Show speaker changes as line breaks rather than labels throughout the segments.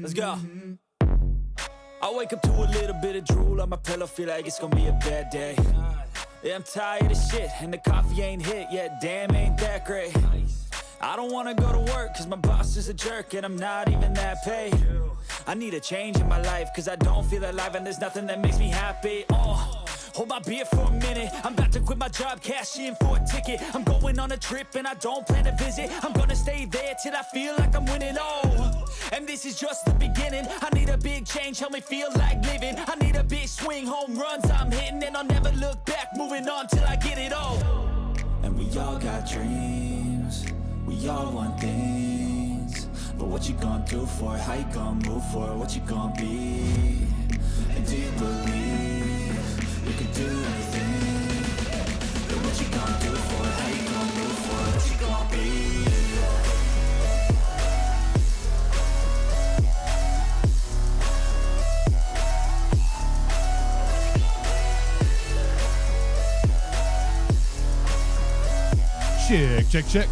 Let's go. I wake up to a little bit of drool on my pillow, feel like it's gonna be a bad day. Yeah, I'm tired of shit, and the coffee ain't hit yet, damn, ain't that great. I don't wanna go to work, cause my boss is a jerk, and I'm not even that paid. I need a change in my life, cause I don't feel alive, and there's nothing that makes me happy. Hold my beer for a minute, I'm about to quit my job, cash in for a ticket. I'm going on a trip and I don't plan to visit. I'm gonna stay there till I feel like I'm winning, and this is just the beginning. I need a big change, help me feel like living. I need a big swing, home runs I'm hitting, and I'll never look back, moving on till I get it all. And we all got dreams, we all want things, but what you gonna do for it? How you gonna move for it? What you gonna be? And do you believe you can do anything? But what you gonna do for it? How you gonna move for it? What you gonna be?
Check.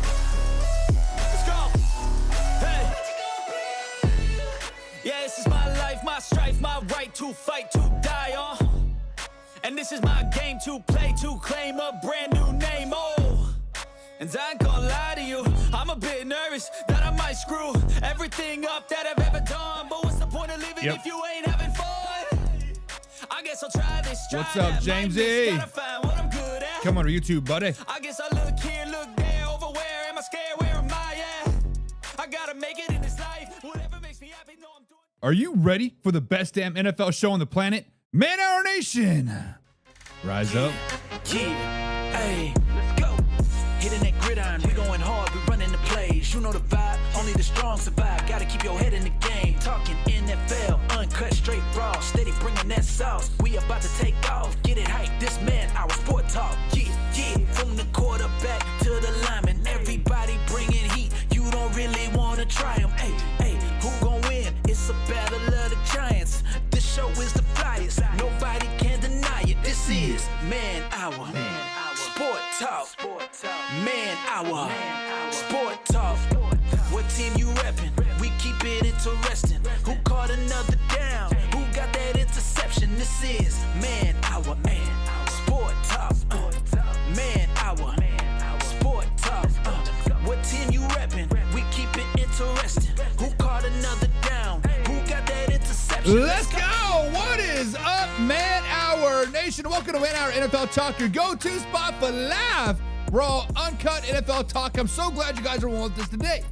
Let's go. Hey. Yeah, this is my life, my strife, my right to fight, to die on. And this is my game to play, to claim a brand new name, And I ain't gonna lie to you, I'm a bit nervous that I might screw everything up that I've ever done. But what's the point of living if you ain't having fun? I guess I'll try this.
What's up, Jamesy? Come on to YouTube, buddy.
I guess I look here, look there, over where am I scared, where am I at? I gotta make it in this life, whatever makes me happy, know I'm doing.
Are you ready for the best damn NFL show on the planet? Man Hour Nation! Rise up.
Yeah, hey, let's go. Hitting that gridiron, we going hard, we running the plays. You know the vibe, only the strong survive. Gotta keep your head in the game. Talking NFL, uncut, straight raw. Steady bringing that sauce. We about to take off. Get it hype, this man, our sport talk. Yeah. From the quarterback to the lineman, everybody bringing heat. You don't really wanna try them. Hey, who gon' win? It's a battle of the giants. This show is the flyest. Nobody can deny it. This is Man Hour. Sport Talk. Man Hour. Sport Talk. What team you reppin'? We keep it interesting. Who caught another down? Who got that interception? This is Man Hour. Sport Talk. Man Hour. Sport Talk. What team you reppin'? We keep it interesting. Who caught another down? Who got that interception?
Let's go! What is up, Man Hour Nation? Welcome to Man Hour NFL Talk, your go-to spot for live, raw, uncut NFL talk. I'm so glad you guys are with us today.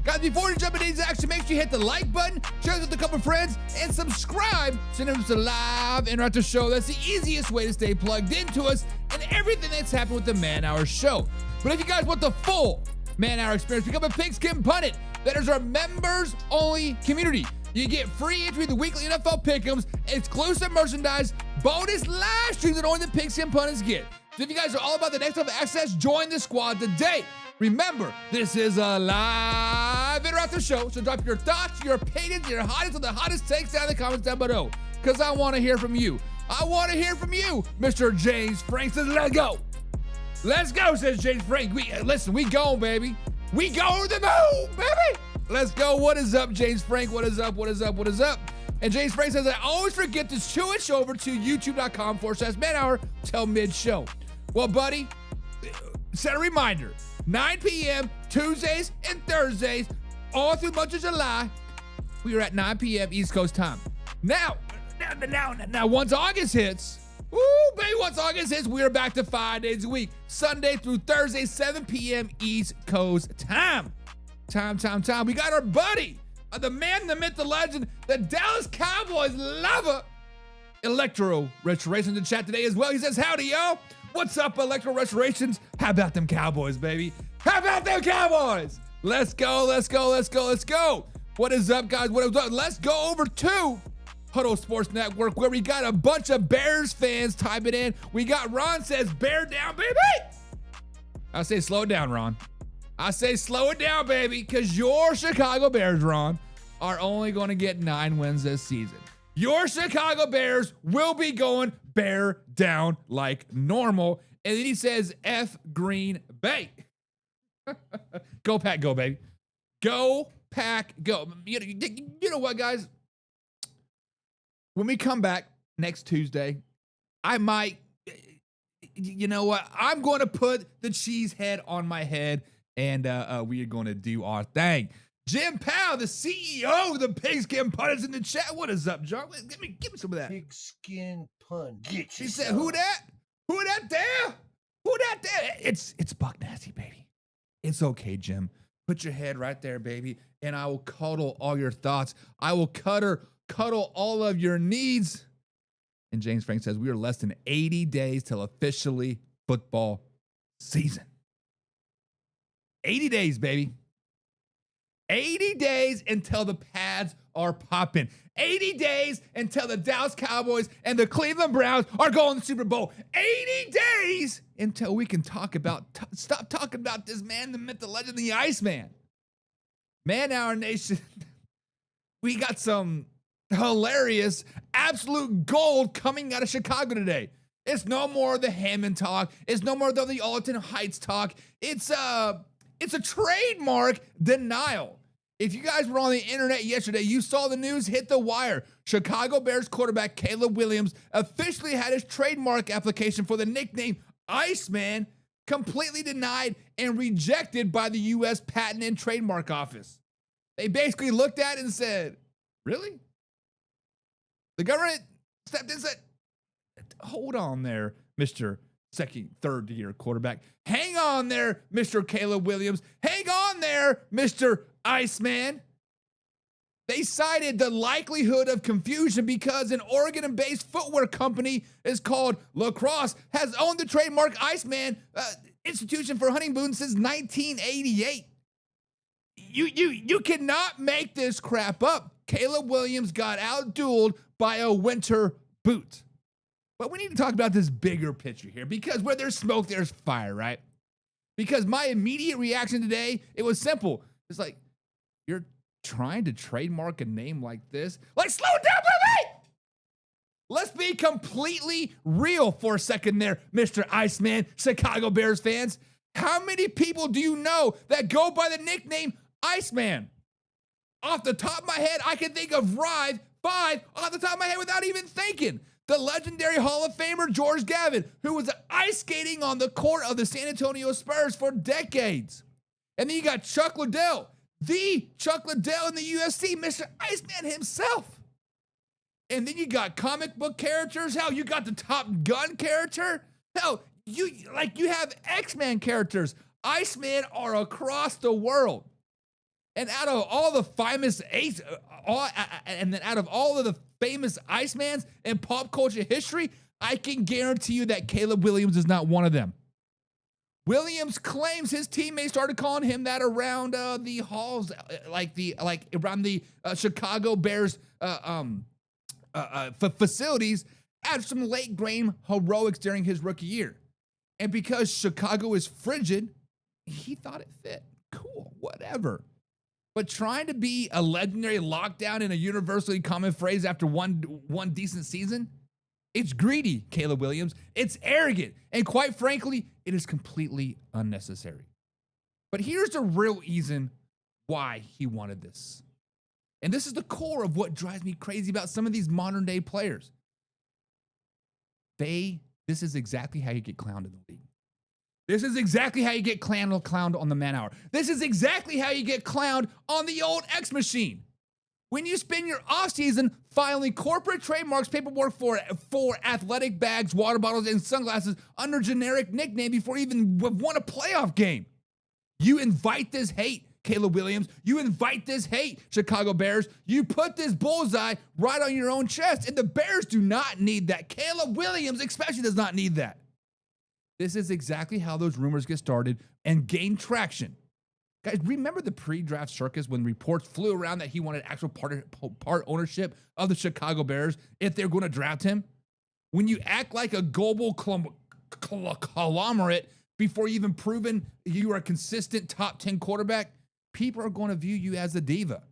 Guys, before you jump into these action, make sure you hit the like button, share this with a couple friends, and subscribe so never miss a live interactive show. That's the easiest way to stay plugged into us and everything that's happened with the Man Hour show. But if you guys want the full Man Hour experience, become a Pigskin Pundit. That is our members-only community. You get free entry to the weekly NFL Pick'ems, exclusive merchandise, bonus live streams that only the Pigskin Pundits get. So if you guys are all about the next level access, join the squad today. Remember, this is a live interactive show, so drop your thoughts, your opinions, your hottest of the hottest takes down in the comments down below, because I want to hear from you. I want to hear from you. Mr. James Frank says, let's go. Let's go, says James Frank. Listen, we go, baby. We go to the moon, baby. Let's go. What is up, James Frank? What is up? What is up? What is up? And James Frank says, I always forget to switch over to youtube.com/Man Hour till mid-show. Well, buddy, set a reminder. 9 p.m. Tuesdays and Thursdays, all through much of July, we are at 9 p.m. East Coast time. Now, once August hits, once August hits, we are back to 5 days a week. Sunday through Thursday, 7 p.m. East Coast time. Time. We got our buddy, the man, the myth, the legend, the Dallas Cowboys lover, Electro Restoration in the chat today as well. He says, howdy, y'all. What's up, Electro Restorations? How about them Cowboys, baby? How about them Cowboys? Let's go. What is up, guys? What is up? Let's go over to Huddle Sports Network, where we got a bunch of Bears fans typing in. We got Ron says, bear down, baby. I say slow it down, Ron. I say slow it down, baby, because your Chicago Bears, Ron, are only going to get 9 wins this season. Your Chicago Bears will be going bear down like normal. And then he says, F Green Bay. Go Pack, go, baby. Go Pack, go. You know what, guys? When we come back next Tuesday, I might, you know what? I'm going to put the cheese head on my head, and we are going to do our thing. Jim Powell, the CEO of the Pigskin Pun, is in the chat. What is up, John? Give me some of that.
Pigskin Pun. Get
He said, "Who that? Who that there? Who that there?" It's Buck Nasty, baby. It's okay, Jim. Put your head right there, baby, and I will cuddle all your thoughts. I will cuddle all of your needs. And James Frank says we are less than 80 days till officially football season. 80 days, baby. 80 days until the pads are popping. 80 days until the Dallas Cowboys and the Cleveland Browns are going to the Super Bowl. 80 days until we can stop talking about this man, the myth, the legend, the Iceman. Man, our nation, we got some hilarious, absolute gold coming out of Chicago today. It's no more the Hammond talk. It's no more the Alton Heights talk. It's a trademark denial. If you guys were on the internet yesterday, you saw the news hit the wire. Chicago Bears quarterback Caleb Williams officially had his trademark application for the nickname Iceman completely denied and rejected by the U.S. Patent and Trademark Office. They basically looked at it and said, "Really?" The government stepped in and said, "Hold on there, Mr. third year quarterback. Hang on there, Mr. Caleb Williams. Hang on there, Mr. Iceman." They cited the likelihood of confusion because an Oregon-based footwear company is called Lacrosse has owned the trademark Iceman institution for hunting boots since 1988. You cannot make this crap up. Caleb Williams got outdueled by a winter boot. But we need to talk about this bigger picture here, because where there's smoke, there's fire, right? Because my immediate reaction today, it was simple. It's like, you're trying to trademark a name like this? Like, slow down, baby! Let's be completely real for a second there, Mr. Iceman, Chicago Bears fans. How many people do you know that go by the nickname Iceman? Off the top of my head, I can think of five off the top of my head without even thinking. The legendary Hall of Famer George Gervin, who was ice skating on the court of the San Antonio Spurs for decades. And then you got Chuck Liddell, the Chuck Liddell in the UFC, Mr. Iceman himself. And then you got comic book characters. Hell, you got the Top Gun character. Hell, you have X-Men characters. Icemen are across the world. And out of all the famous out of all of the famous Icemans in pop culture history, I can guarantee you that Caleb Williams is not one of them. Williams claims his teammates started calling him that around the halls, around the Chicago Bears facilities after some late game heroics during his rookie year. And because Chicago is frigid, he thought it fit. Cool, whatever. But trying to be a legendary lockdown in a universally common phrase after one decent season, it's greedy, Caleb Williams. It's arrogant. And quite frankly, it is completely unnecessary. But here's the real reason why he wanted this. And this is the core of what drives me crazy about some of these modern day players. This is exactly how you get clowned in the league. This is exactly how you get clowned on the man hour. This is exactly how you get clowned on the old X machine. When you spend your offseason filing corporate trademarks paperwork for athletic bags, water bottles, and sunglasses under generic nickname before you even won a playoff game. You invite this hate, Caleb Williams. You invite this hate, Chicago Bears. You put this bullseye right on your own chest, and the Bears do not need that. Caleb Williams especially does not need that. This is exactly how those rumors get started and gain traction. Guys, remember the pre-draft circus when reports flew around that he wanted actual part ownership of the Chicago Bears if they're going to draft him? When you act like a global conglomerate before you even proven you are a consistent top 10 quarterback, people are going to view you as a diva.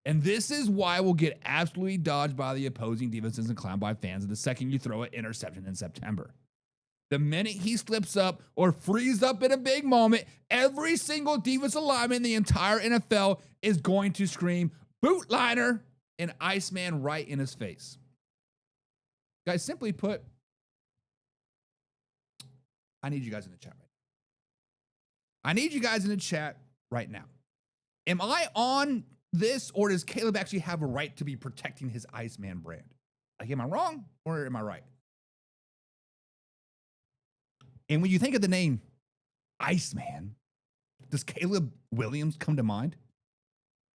And this is why we'll get absolutely dodged by the opposing defenses and clowned by fans the second you throw an interception in September. The minute he slips up or frees up in a big moment, every single defensive lineman in the entire NFL is going to scream boot liner and Iceman right in his face. Guys, simply put, I need you guys in the chat right now. I need you guys in the chat right now. Am I on this, or does Caleb actually have a right to be protecting his Iceman brand? Like, am I wrong or am I right? And when you think of the name Iceman, does Caleb Williams come to mind?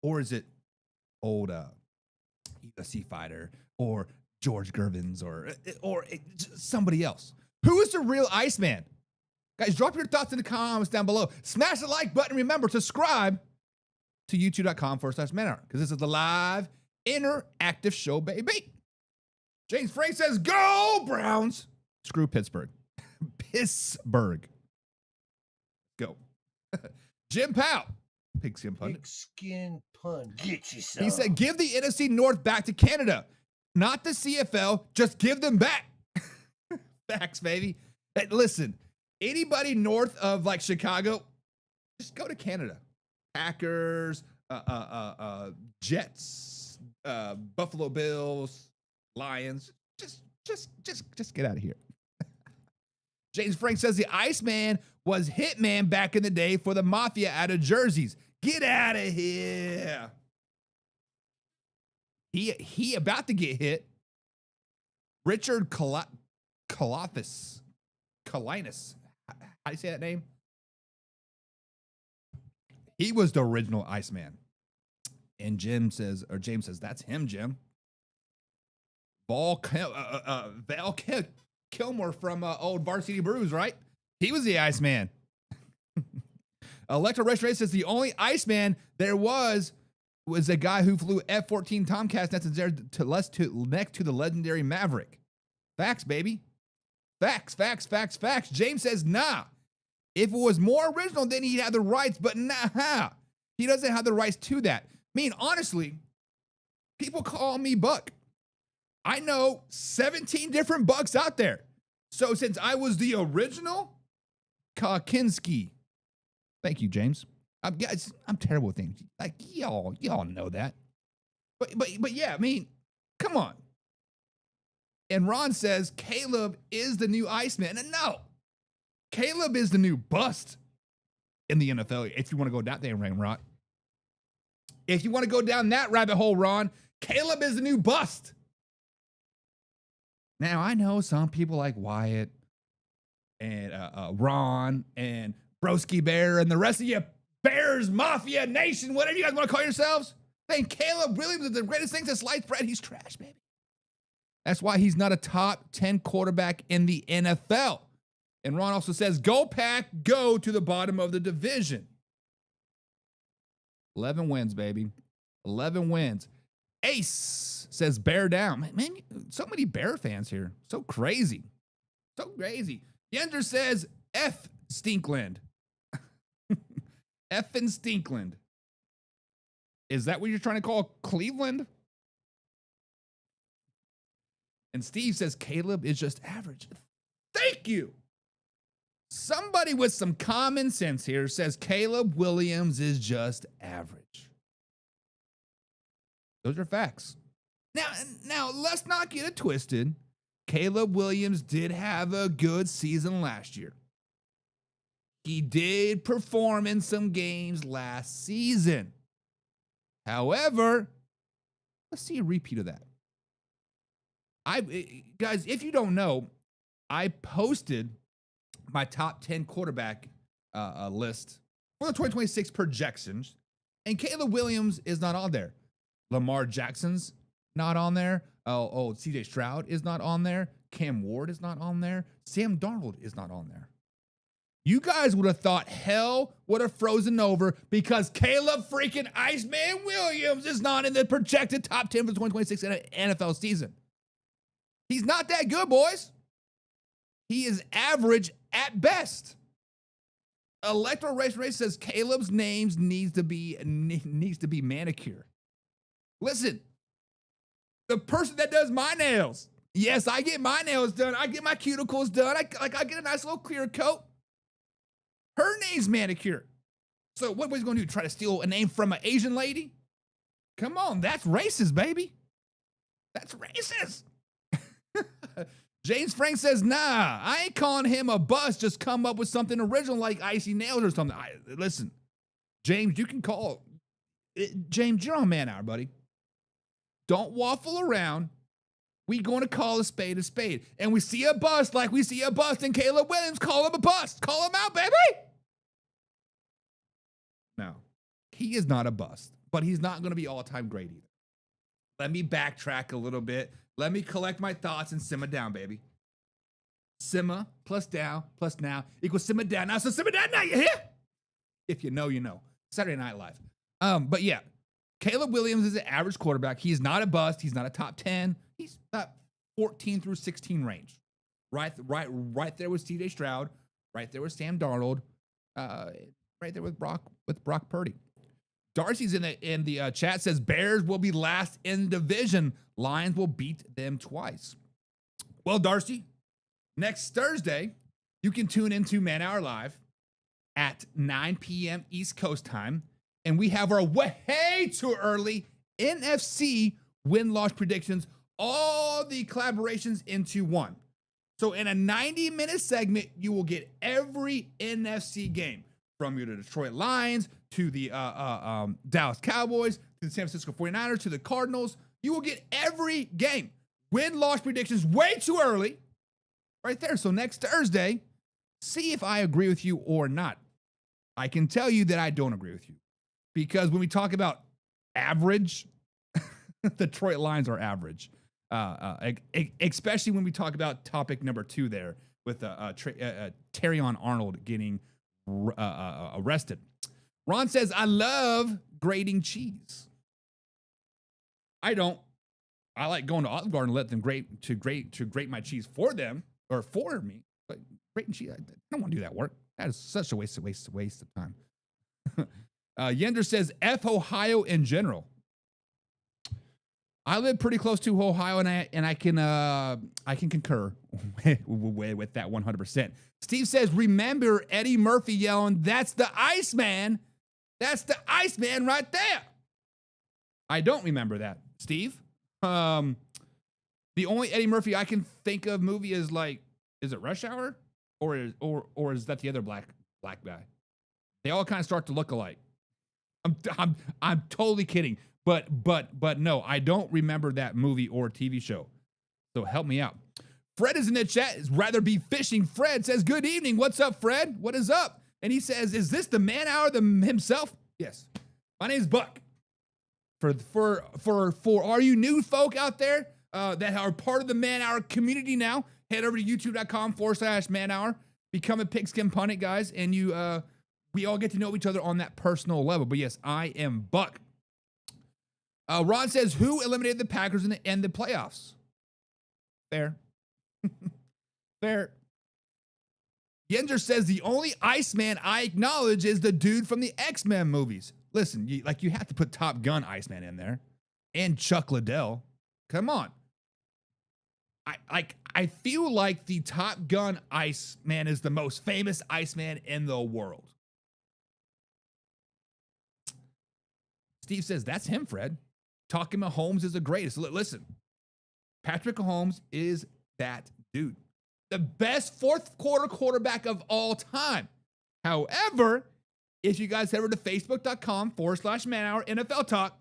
Or is it old UFC fighter or George Gervin's or somebody else? Who is the real Iceman? Guys, drop your thoughts in the comments down below. Smash the like button. Remember, subscribe to youtube.com/manhour, because this is the live interactive show, baby. James Frank says, go Browns. Screw Pittsburgh. Pittsburgh. Go. Jim Powell. Pigskin pundit.
Pigskin pun. Get yourself.
He said, give the NFC North back to Canada. Not the CFL. Just give them back. Facts, baby. Hey, listen, anybody north of like Chicago, just go to Canada. Packers, Jets, Buffalo Bills, Lions. Just get out of here. James Frank says the Iceman was Hitman back in the day for the Mafia out of jerseys. Get out of here. He about to get hit. Richard Kalinas. How do you say that name? He was the original Iceman. And James says, that's him, Jim. Val Kilmer from old Varsity Brews, right? He was the Iceman. Electro Restoration says the only Iceman there was a guy who flew F-14 Tomcats next to the legendary Maverick. Facts, baby. Facts. James says, nah. If it was more original, then he'd have the rights, but nah. He doesn't have the rights to that. I mean, honestly, people call me Buck. I know 17 different Bucks out there. So since I was the original, Kakinski. Thank you, James. I'm terrible with names. Like, y'all know that. But yeah, I mean, come on. And Ron says Caleb is the new Iceman. And no, Caleb is the new bust in the NFL. If you want to go down there, Ron. If you want to go down that rabbit hole, Ron, Caleb is the new bust. Now, I know some people like Wyatt and Ron and Broski Bear and the rest of you Bears, Mafia, Nation, whatever you guys want to call yourselves. Think Caleb Williams is the greatest thing since sliced bread. He's trash, baby. That's why he's not a top 10 quarterback in the NFL. And Ron also says, go Pack, go to the bottom of the division. 11 wins, baby. 11 wins. Ace says bear down. Man, so many Bear fans here. So crazy. Yender says F Stinkland. F and Stinkland. Is that what you're trying to call Cleveland? And Steve says Caleb is just average. Thank you. Somebody with some common sense here says Caleb Williams is just average. Those are facts. Now let's not get it twisted. Caleb Williams did have a good season last year. He did perform in some games last season. However, let's see a repeat of that. Guys, if you don't know, I posted my top 10 quarterback list for the 2026 projections, and Caleb Williams is not on there. Lamar Jackson's not on there. CJ Stroud is not on there. Cam Ward is not on there. Sam Darnold is not on there. You guys would have thought hell would have frozen over because Caleb freaking Iceman Williams is not in the projected top 10 for the 2026 NFL season. He's not that good, boys. He is average at best. Electro Race says Caleb's names needs to be manicure. Listen, the person that does my nails, Yes, I get my nails done. I get my cuticles done. I get a nice little clear coat. Her name's manicure. So what was he going to do? Try to steal a name from an Asian lady? Come on, that's racist, baby. That's racist. James Frank says, nah, I ain't calling him a bust. Just come up with something original like Icy Nails or something. Listen, James, you can call. James, you're on Man Hour, buddy. Don't waffle around. We going to call a spade a spade. And we see a bust like we see a bust in Caleb Williams. Call him a bust. Call him out, baby. No, he is not a bust, but he's not going to be all-time great either. Let me backtrack a little bit. Let me collect my thoughts and simmer down, baby. Simmer plus down plus now equals simmer down. Now, so simmer down now, you hear? If you know, you know. Saturday Night Live. But yeah, Caleb Williams is an average quarterback. He's not a bust. He's not a top 10. He's not 14 through 16 range. Right there with CJ Stroud. Right there with Sam Darnold. Right there with Brock Purdy. Darcy's in the chat says Bears will be last in division. Lions will beat them twice. Well, Darcy, next Thursday, you can tune into Man Hour Live at 9 p.m. East Coast time, and we have our way too early NFC win-loss predictions, all the collaborations into one. So in a 90-minute segment, you will get every NFC game, from your Detroit Lions to the Dallas Cowboys to the San Francisco 49ers to the Cardinals. You will get every game. Win-loss predictions way too early. Right there. So next Thursday, see if I agree with you or not. I can tell you that I don't agree with you. Because when we talk about average, the Detroit Lions are average. Especially when we talk about topic number 2 there with Terrion Arnold getting arrested. Ron says, I love grating cheese. I don't. I like going to Olive Garden and let them grate my cheese for them or for me. But grating cheese, I don't want to do that work. That is such a waste of time. Yender says, F Ohio in general. I live pretty close to Ohio, and I can concur with that 100%. Steve says, remember Eddie Murphy yelling, "That's the Iceman. That's the Iceman right there." I don't remember that, Steve. The only Eddie Murphy I can think of movie is is it Rush Hour, or is that the other black guy? They all kind of start to look alike. I'm totally kidding. But no, I don't remember that movie or TV show. So help me out. Fred is in the chat. Is rather be fishing. Fred says, good evening. What's up, Fred? What is up? And he says, is this the Man Hour himself? Yes. My name's Buck. For all you new folk out there that are part of the Man Hour community now, head over to youtube.com/Man Hour. Become a Pigskin Pundit, guys. And we all get to know each other on that personal level. But yes, I am Buck. Ron says, who eliminated the Packers in the playoffs? Fair. Fair. Yender says, the only Iceman I acknowledge is the dude from the X-Men movies. Listen, you have to put Top Gun Iceman in there. And Chuck Liddell. Come on. I feel like the Top Gun Iceman is the most famous Iceman in the world. Steve says, that's him, Fred. Talking Mahomes is the greatest. Listen, Patrick Mahomes is that dude. The best fourth quarter quarterback of all time. However, if you guys head over to facebook.com/Man Hour NFL Talk,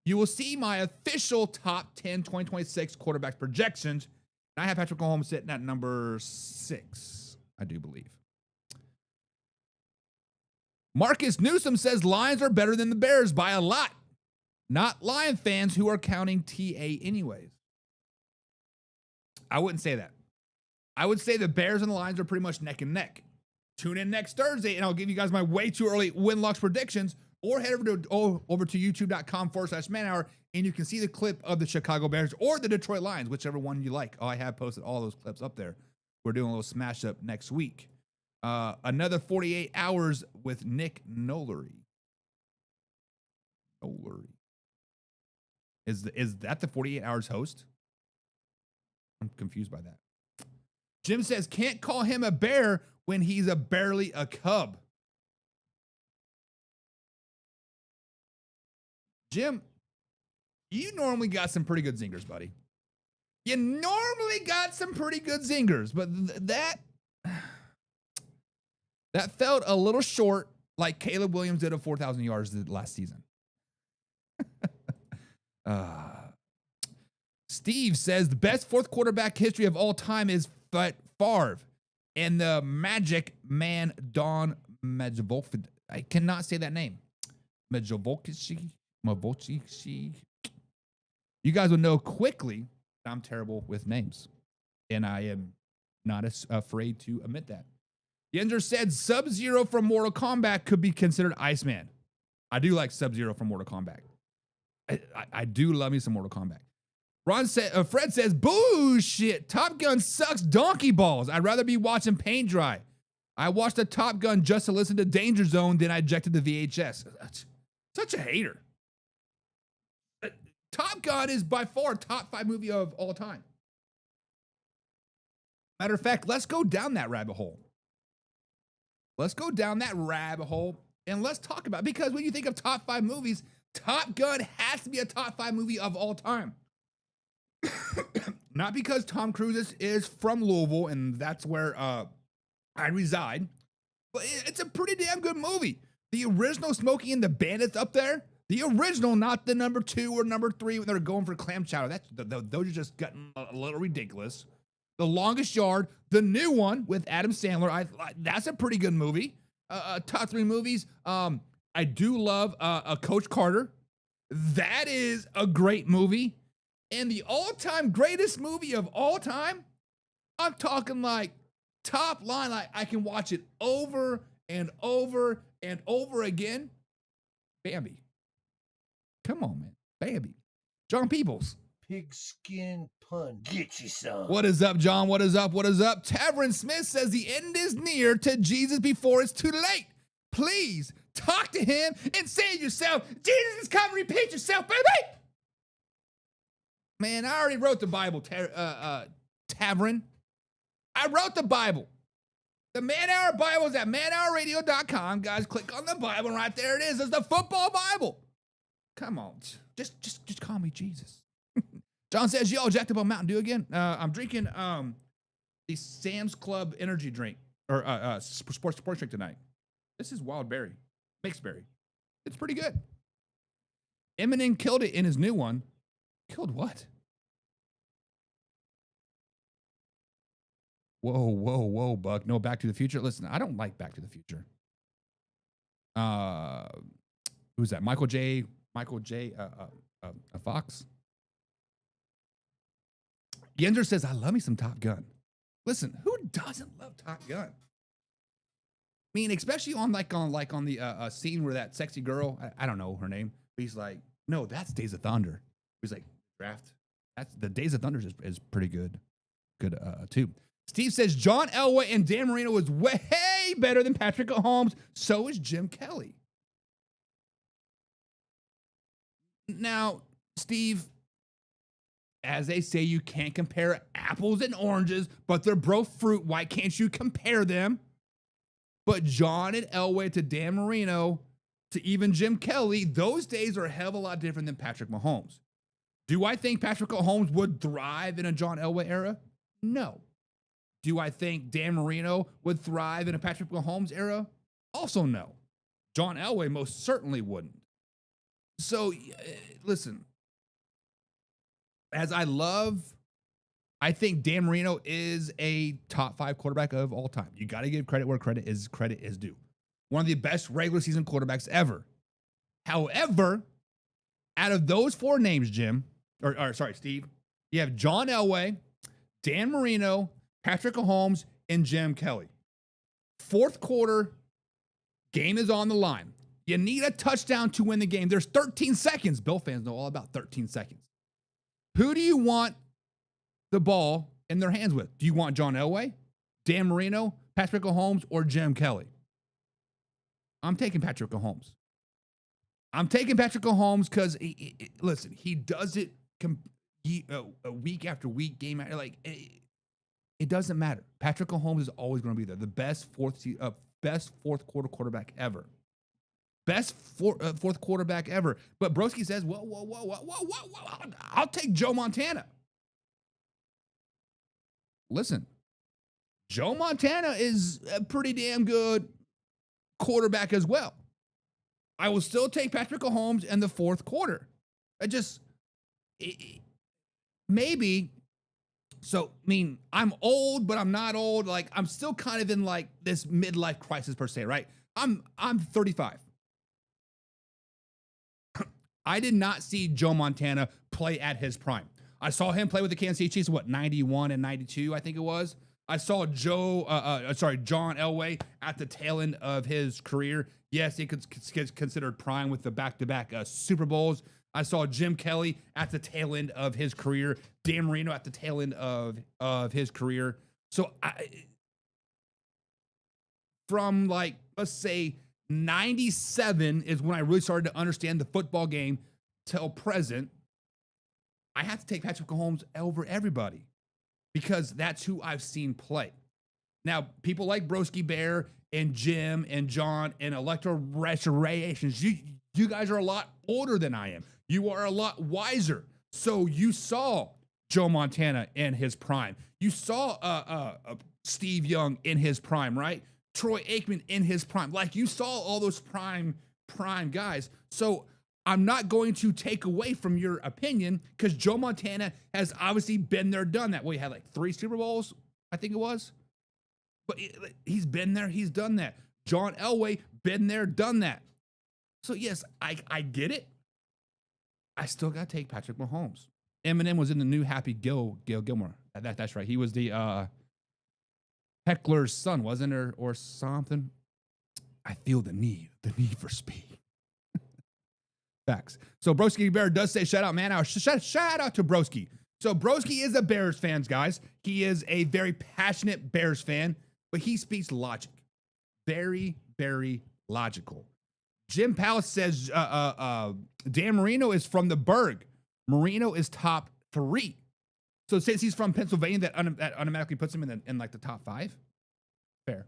you will see my official top 10 2026 quarterback projections. And I have Patrick Mahomes sitting at number 6, I do believe. Marcus Newsom says Lions are better than the Bears by a lot. Not Lion fans who are counting TA anyways. I wouldn't say that. I would say the Bears and the Lions are pretty much neck and neck. Tune in next Thursday, and I'll give you guys my way too early win-loss predictions, or head over to youtube.com/Man Hour, and you can see the clip of the Chicago Bears or the Detroit Lions, whichever one you like. I have posted all those clips up there. We're doing a little smash up next week. Another 48 hours with Nick Nolery. Is that the 48 hours host? I'm confused by that. Jim says, can't call him a bear when he's barely a cub. Jim, you normally got some pretty good zingers, buddy. You normally got some pretty good zingers, but that felt a little short, like Caleb Williams did of 4,000 yards last season. Steve says the best fourth quarterback history of all time is Favre and the Magic Man Don Majavovic. I cannot say that name. Majavovic. You guys will know quickly I'm terrible with names, and I am not afraid to admit that. Yenzer said Sub-Zero from Mortal Kombat could be considered Iceman. I do like Sub-Zero from Mortal Kombat. I do love me some Mortal Kombat. Fred says, bullshit. Top Gun sucks donkey balls. I'd rather be watching paint dry. I watched the Top Gun just to listen to Danger Zone, then I ejected the VHS. Such a hater. Top Gun is by far top 5 movie of all time. Matter of fact, let's go down that rabbit hole. Let's go down that rabbit hole and let's talk about it, because when you think of top 5 movies, Top Gun has to be a top 5 movie of all time. Not because Tom Cruise is from Louisville and that's where I reside, but it's a pretty damn good movie. The original Smokey and the Bandits up there. The original, not the number 2 or number 3 when they're going for clam chowder. Those are just getting a little ridiculous. The Longest Yard, the new one with Adam Sandler. That's a pretty good movie. Top 3 movies. I do love Coach Carter. That is a great movie. And the all-time greatest movie of all time, I'm talking like top line, like I can watch it over and over and over again. Bambi. Come on, man. Bambi. John Peebles.
Pigskin pun. Get you some.
What is up, John? What is up? What is up? Tavern Smith says the end is near to Jesus before it's too late. Please talk to him and save yourself. Jesus is coming. Repeat yourself, baby. Man, I already wrote the Bible, Tavern. I wrote the Bible. The Man Hour Bible is at manhourradio.com. Guys, click on the Bible. Right there it is. It's the football Bible. Come on. Just call me Jesus. John says, y'all jacked up on Mountain Dew again? I'm drinking the Sam's Club energy drink, or sports drink tonight. This is wild berry, mixed berry. It's pretty good. Eminem killed it in his new one. Killed what? Whoa, Buck. No, Back to the Future. Listen, I don't like Back to the Future. Who's that? Michael J. Fox. Yenzer says, I love me some Top Gun. Listen, who doesn't love Top Gun? I mean, especially on the scene where that sexy girl, I don't know her name, but he's like, no, that's Days of Thunder. He's like, draft. That's the Days of Thunder is pretty good. Good, too. Steve says, John Elway and Dan Marino is way better than Patrick Mahomes. So is Jim Kelly. Now, Steve, as they say, you can't compare apples and oranges, but they're both fruit. Why can't you compare them? But John and Elway to Dan Marino to even Jim Kelly, those days are a hell of a lot different than Patrick Mahomes. Do I think Patrick Mahomes would thrive in a John Elway era? No. Do I think Dan Marino would thrive in a Patrick Mahomes era? Also no. John Elway most certainly wouldn't. So, listen, as I think Dan Marino is a top 5 quarterback of all time. You got to give credit where credit is due. One of the best regular season quarterbacks ever. However, out of those 4 names, Jim, or sorry, Steve, you have John Elway, Dan Marino, Patrick Mahomes, and Jim Kelly. Fourth quarter, game is on the line. You need a touchdown to win the game. There's 13 seconds. Bill fans know all about 13 seconds. Who do you want the ball in their hands with? Do you want John Elway, Dan Marino, Patrick Mahomes, or Jim Kelly? I'm taking Patrick Mahomes. I'm taking Patrick Mahomes because, listen, he does it. week after week, game after, like it doesn't matter. Patrick Mahomes is always going to be there. The best fourth quarter quarterback ever. Best fourth quarterback ever. But Broski says, whoa. I'll take Joe Montana. Listen, Joe Montana is a pretty damn good quarterback as well. I will still take Patrick Mahomes in the fourth quarter. Maybe. So, I mean, I'm old, but I'm not old. Like, I'm still kind of in like this midlife crisis per se, right? I'm 35. I did not see Joe Montana play at his prime. I saw him play with the Kansas City Chiefs, 91 and 92, I think it was. I saw John Elway at the tail end of his career. Yes, he could considered prime with the back-to-back Super Bowls. I saw Jim Kelly at the tail end of his career. Dan Marino at the tail end of his career. So from like, let's say 97 is when I really started to understand the football game till present. I have to take Patrick Mahomes over everybody because that's who I've seen play. Now, people like Broski Bear and Jim and John and Electro Restorations, you guys are a lot older than I am. You are a lot wiser. So you saw Joe Montana in his prime. You saw Steve Young in his prime, right? Troy Aikman in his prime. Like, you saw all those prime guys. So I'm not going to take away from your opinion because Joe Montana has obviously been there, done that. Well, he had like 3 Super Bowls, I think it was. But he's been there, he's done that. John Elway, been there, done that. So yes, I get it. I still got to take Patrick Mahomes. Eminem was in the new Happy Gilmore. That's right. He was the heckler's son, wasn't there, or something? I feel the need for speed. Facts. So Broski Bear does say shout out, man. Shout out to Broski. So Broski is a Bears fan, guys. He is a very passionate Bears fan, but he speaks logic. Very, very logical. Jim Palace says Dan Marino is from the Berg. Marino is top 3. So since he's from Pennsylvania, that automatically puts him in like the top 5. Fair.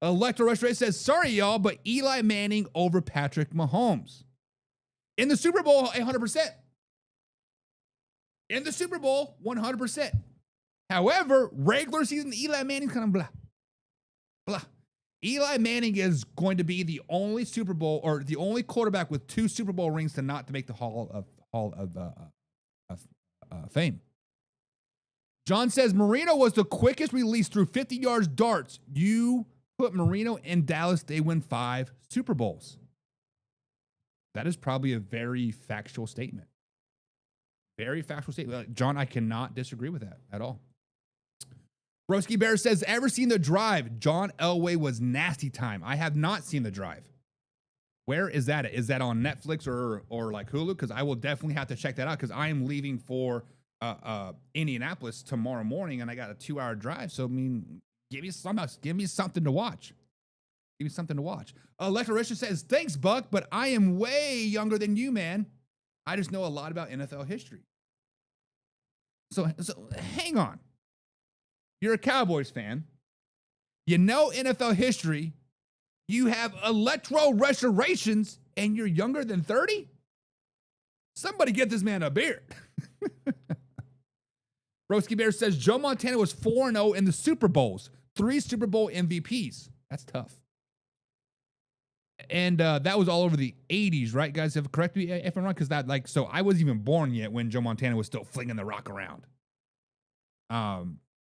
Electro Restoration says, sorry, y'all, but Eli Manning over Patrick Mahomes. In the Super Bowl, 100%. In the Super Bowl, 100%. However, regular season, Eli Manning's kind of blah. Blah. Eli Manning is going to be the only Super Bowl or the only quarterback with 2 Super Bowl rings to make the Hall of Fame. John says Marino was the quickest release through 50 yards darts. You put Marino in Dallas, they win 5 Super Bowls. That is probably a very factual statement. Very factual statement. John, I cannot disagree with that at all. Broski Bear says, ever seen The Drive? John Elway was nasty time. I have not seen The Drive. Where is that? Is that on Netflix or like Hulu? Because I will definitely have to check that out because I am leaving for Indianapolis tomorrow morning and I got a 2-hour drive. So, I mean, give me something to watch. Give me something to watch. Electra Richard says, thanks, Buck, but I am way younger than you, man. I just know a lot about NFL history. So hang on. You're a Cowboys fan. You know NFL history. You have electro restorations, and you're younger than 30? Somebody get this man a beard. Broski Bear says Joe Montana was 4-0 in the Super Bowls. 3 Super Bowl MVPs. That's tough. And that was all over the 80s, right, guys? Correct me if I'm wrong, because so I wasn't even born yet when Joe Montana was still flinging the rock around.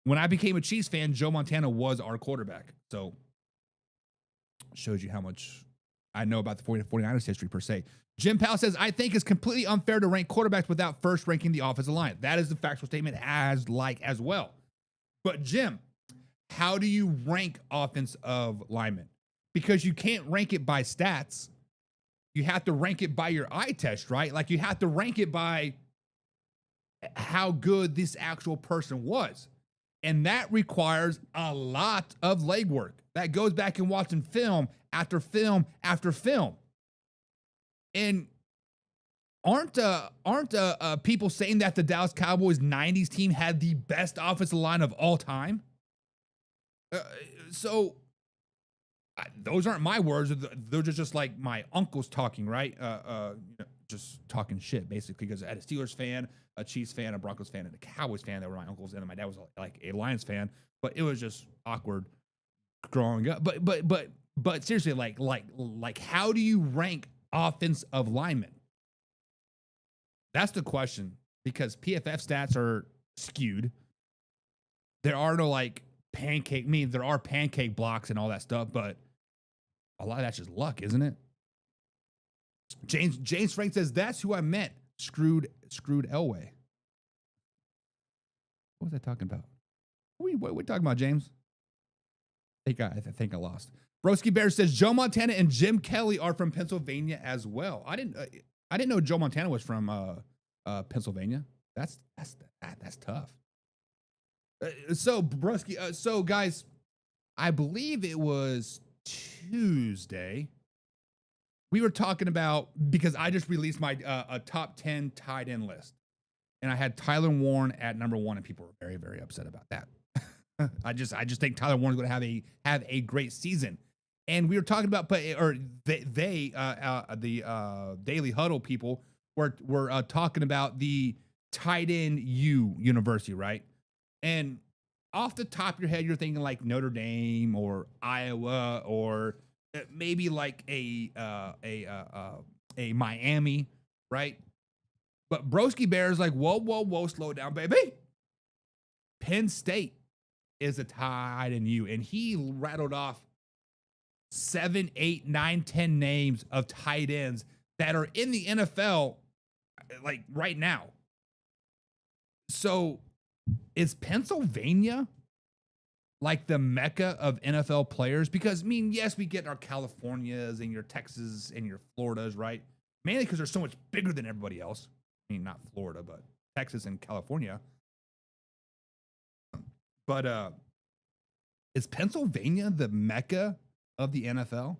When I became a Chiefs fan, Joe Montana was our quarterback. So shows you how much I know about the 49ers history per se. Jim Powell says, I think it's completely unfair to rank quarterbacks without first ranking the offensive line. That is the factual statement as well. But Jim, how do you rank offensive linemen? Because you can't rank it by stats. You have to rank it by your eye test, right? Like you have to rank it by how good this actual person was. And that requires a lot of legwork. That goes back and watching film after film after film. And aren't people saying that the Dallas Cowboys 90s team had the best offensive line of all time? So those aren't my words. Those are just like my uncles talking, right? Just talking shit, basically, because I had a Steelers fan, a Chiefs fan, a Broncos fan, and a Cowboys fan that were my uncles, and then my dad was like a Lions fan. But it was just awkward growing up. But seriously, like how do you rank offensive linemen? That's the question, because PFF stats are skewed. There are no like pancake. I mean, there are pancake blocks and all that stuff, but a lot of that's just luck, isn't it? James Frank says that's who I meant. Screwed Elway. What was I talking about? What are we talking about, James? I think I lost. Broski Bear says Joe Montana and Jim Kelly are from Pennsylvania as well. I didn't know Joe Montana was from Pennsylvania. That's tough. So Broski, so guys, I believe it was Tuesday. We were talking about, because I just released my a top 10 tight end list, and I had Tyler Warren at number 1, and people were very, very upset about that. I just think Tyler Warren's going to have a great season. And we were talking about, the Daily Huddle people were talking about the tight end university, right? And off the top of your head, you're thinking like Notre Dame or Iowa or maybe like a Miami, right? But Broski Bear is like, whoa, slow down, baby. Penn State is a tight end U, and he rattled off 7, 8, 9, 10 names of tight ends that are in the NFL like right now. So is Pennsylvania like the mecca of NFL players? Because, I mean, yes, we get our Californias and your Texas and your Floridas, right? Mainly because they're so much bigger than everybody else. I mean, not Florida, but Texas and California. But is Pennsylvania the mecca of the NFL?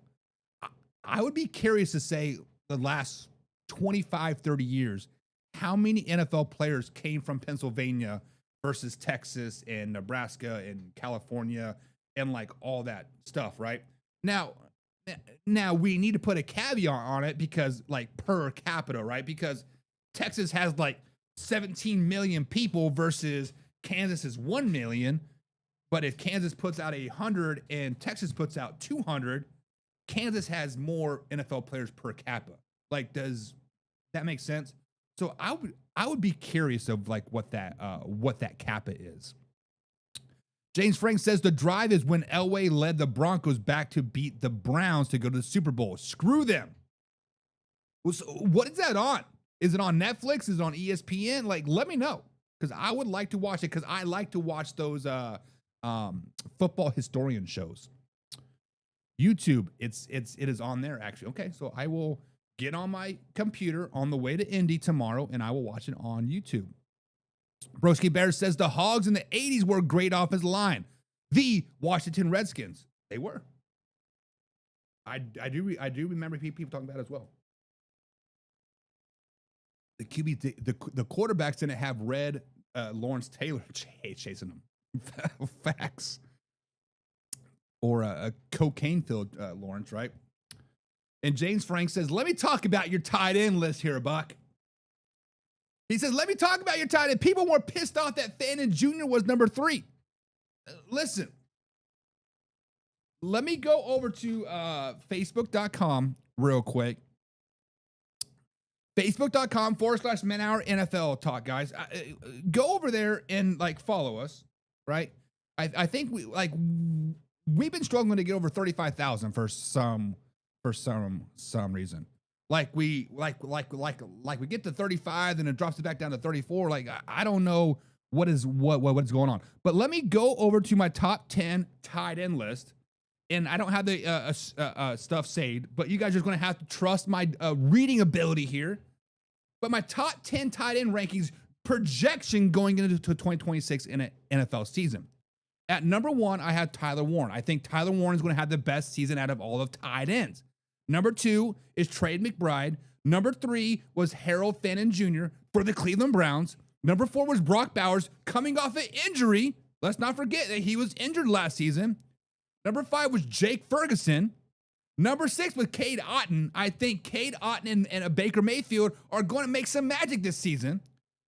I would be curious to say the last 25, 30 years, how many NFL players came from Pennsylvania versus Texas and Nebraska and California and like all that stuff, right? Now we need to put a caveat on it, because like per capita, right? Because Texas has like 17 million people versus Kansas is 1 million. But if Kansas puts out 100 and Texas puts out 200, Kansas has more NFL players per capita. Like, does that make sense? So I would be curious of like what that kappa is. James Frank says the drive is when Elway led the Broncos back to beat the Browns to go to the Super Bowl. Screw them. So what is that on? Is it on Netflix? Is it on ESPN? Like, let me know, because I would like to watch it, because I like to watch those football historian shows. YouTube, it is on there actually. Okay, so I will get on my computer on the way to Indy tomorrow, and I will watch it on YouTube. Broski Bear says the Hogs in the 80s were a great offensive line. The Washington Redskins, they were. I do remember people talking about it as well. The QB, the quarterbacks didn't have red Lawrence Taylor chasing them. Facts. Or a cocaine-filled Lawrence, right? And James Frank says, let me talk about your tight end list here, Buck. He says, let me talk about your tight end. People were pissed off that Fannin Jr. was number 3. Listen, let me go over to Facebook.com real quick. Facebook.com/Man Hour NFL Talk, guys. Go over there and like follow us, right? I think we've been struggling to get over 35,000 for some reason. Like we get to 35, then it drops it back down to 34. Like I don't know what is going on. But let me go over to my top 10 tight end list, and I don't have the stuff saved, but you guys are going to have to trust my reading ability here. But my top 10 tight end rankings projection going into 2026 in an NFL season. At number 1, I have Tyler Warren. I think Tyler Warren is going to have the best season out of all of tight ends. Number 2 is Trade McBride. Number 3 was Harold Fannin Jr. for the Cleveland Browns. Number 4 was Brock Bowers coming off an injury. Let's not forget that he was injured last season. Number 5 was Jake Ferguson. Number 6 was Cade Otton. I think Cade Otton and Baker Mayfield are going to make some magic this season.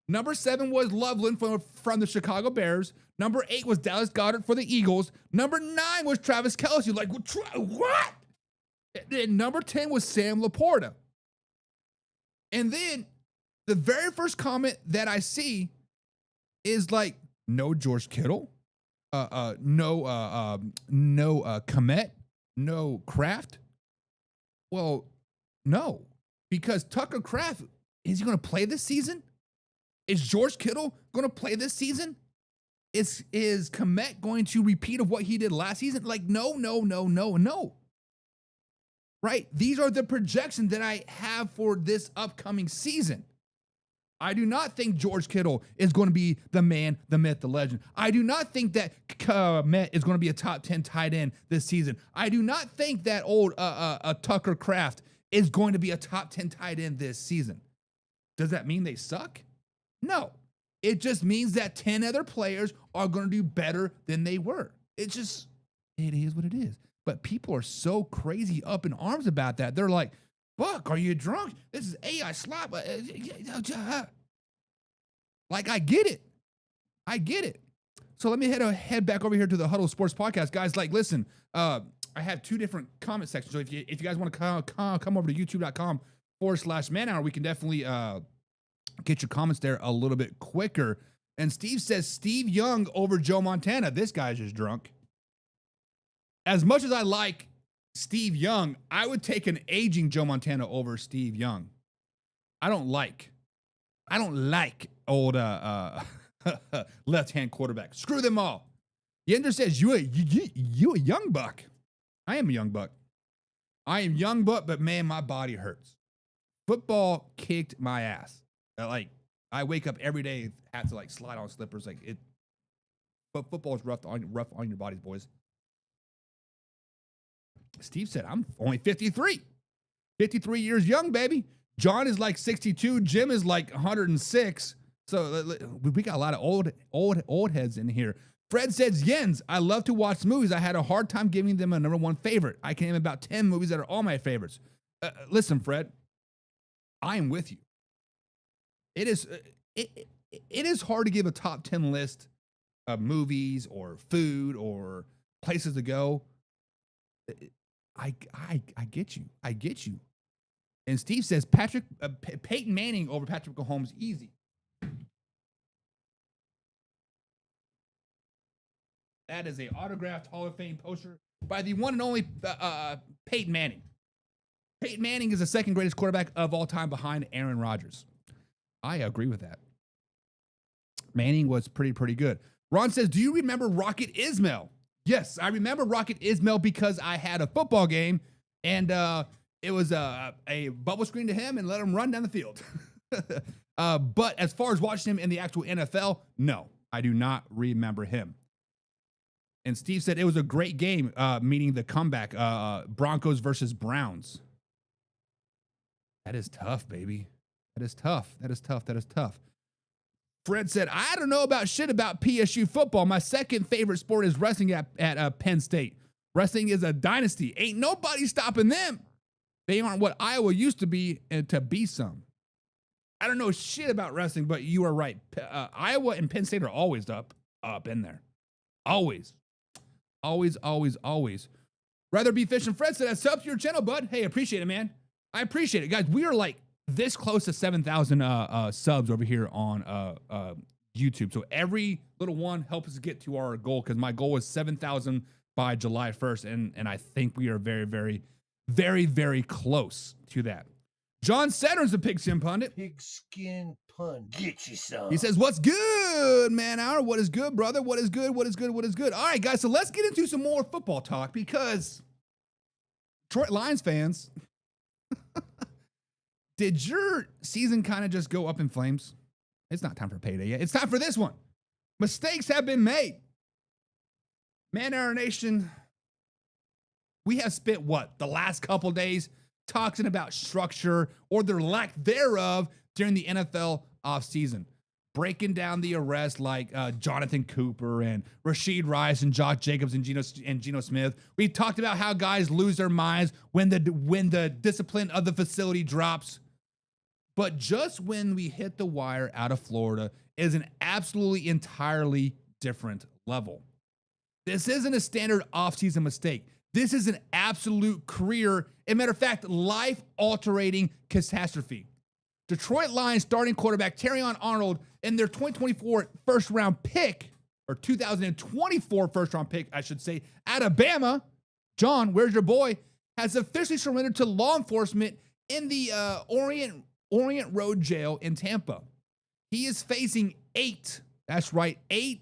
Number 7 was Loveland from the Chicago Bears. Number 8 was Dallas Goedert for the Eagles. Number 9 was Travis Kelce. Like, what? And number 10 was Sam Laporta. And then the very first comment that I see is like, no George Kittle, no Komet, no Kraft. Well, no, because Tucker Kraft, is he going to play this season? Is George Kittle going to play this season? Is Komet going to repeat of what he did last season? Like, no. Right? These are the projections that I have for this upcoming season. I do not think George Kittle is going to be the man, the myth, the legend. I do not think that Komet is going to be a top 10 tight end this season. I do not think that old Tucker Kraft is going to be a top 10 tight end this season. Does that mean they suck? No. It just means that 10 other players are going to do better than they were. It is what it is. But people are so crazy up in arms about that. They're like, Buck, are you drunk? This is AI slop. Like, I get it. So let me head back over here to the Huddle Sports Podcast. Guys, like, listen, I have 2 different comment sections. So if you guys want to come over to youtube.com/manhour, we can definitely get your comments there a little bit quicker. And Steve says Steve Young over Joe Montana. This guy's just drunk. As much as I like Steve Young, I would take an aging Joe Montana over Steve Young. I don't like old left-hand quarterback. Screw them all. Yender says you a young buck. I am a young buck. I am young buck, but man, my body hurts. Football kicked my ass. Like, I wake up every day, have to like slide on slippers. Like it, but football is rough on your bodies, boys. Steve said, I'm only 53. 53 years young, baby. John is like 62. Jim is like 106. So we got a lot of old heads in here. Fred says, Jens, I love to watch movies. I had a hard time giving them a number 1 favorite. I can name about 10 movies that are all my favorites. Listen, Fred, I am with you. It is hard to give a top 10 list of movies or food or places to go. I get you. I get you. And Steve says Peyton Manning over Patrick Mahomes, easy. That is a autographed Hall of Fame poster by the one and only Peyton Manning. Peyton Manning is the 2nd greatest quarterback of all time behind Aaron Rodgers. I agree with that. Manning was pretty good. Ron says, do you remember Rocket Ismail? Yes, I remember Rocket Ismail because I had a football game and it was a bubble screen to him and let him run down the field. But as far as watching him in the actual NFL, no, I do not remember him. And Steve said it was a great game, meaning the comeback, Broncos versus Browns. That is tough, baby. That is tough. Fred said, I don't know about shit about PSU football. My second favorite sport is wrestling at Penn State. Wrestling is a dynasty. Ain't nobody stopping them. They aren't what Iowa used to be, and to be some. I don't know shit about wrestling, but you are right. Iowa and Penn State are always up in there. Always. Rather be fishing. Fred said, that's up to your channel, bud. Hey, appreciate it, man. I appreciate it. Guys, we are like this close to 7,000 subs over here on YouTube. So every little one helps us get to our goal, because my goal is 7,000 by July 1st. And I think we are very close to that. John Saturn's the Pigskin Pundit.
Pigskin pun. Get you some.
He says, what's good, man hour? What is good, brother? What is good? All right, guys, so let's get into some more football talk, because Detroit Lions fans, did your season kind of just go up in flames? It's not time for payday yet. It's time for this one. Mistakes have been made. Man Hour Nation, we have spent the last couple days talking about structure or their lack thereof during the NFL offseason. Breaking down the arrests like Jonathan Cooper and Rashid Rice and Josh Jacobs and Geno Smith. We talked about how guys lose their minds when the discipline of the facility drops. But just when we hit the wire out of Florida is an absolutely entirely different level. This isn't a standard offseason mistake. This is an absolute career, as a matter of fact, life-altering catastrophe. Detroit Lions starting quarterback Terrion Arnold in their 2024 first-round pick, or 2024 first-round pick, I should say, out of Bama, John, where's your boy, has officially surrendered to law enforcement in the Orient Road Jail in Tampa. He is facing 8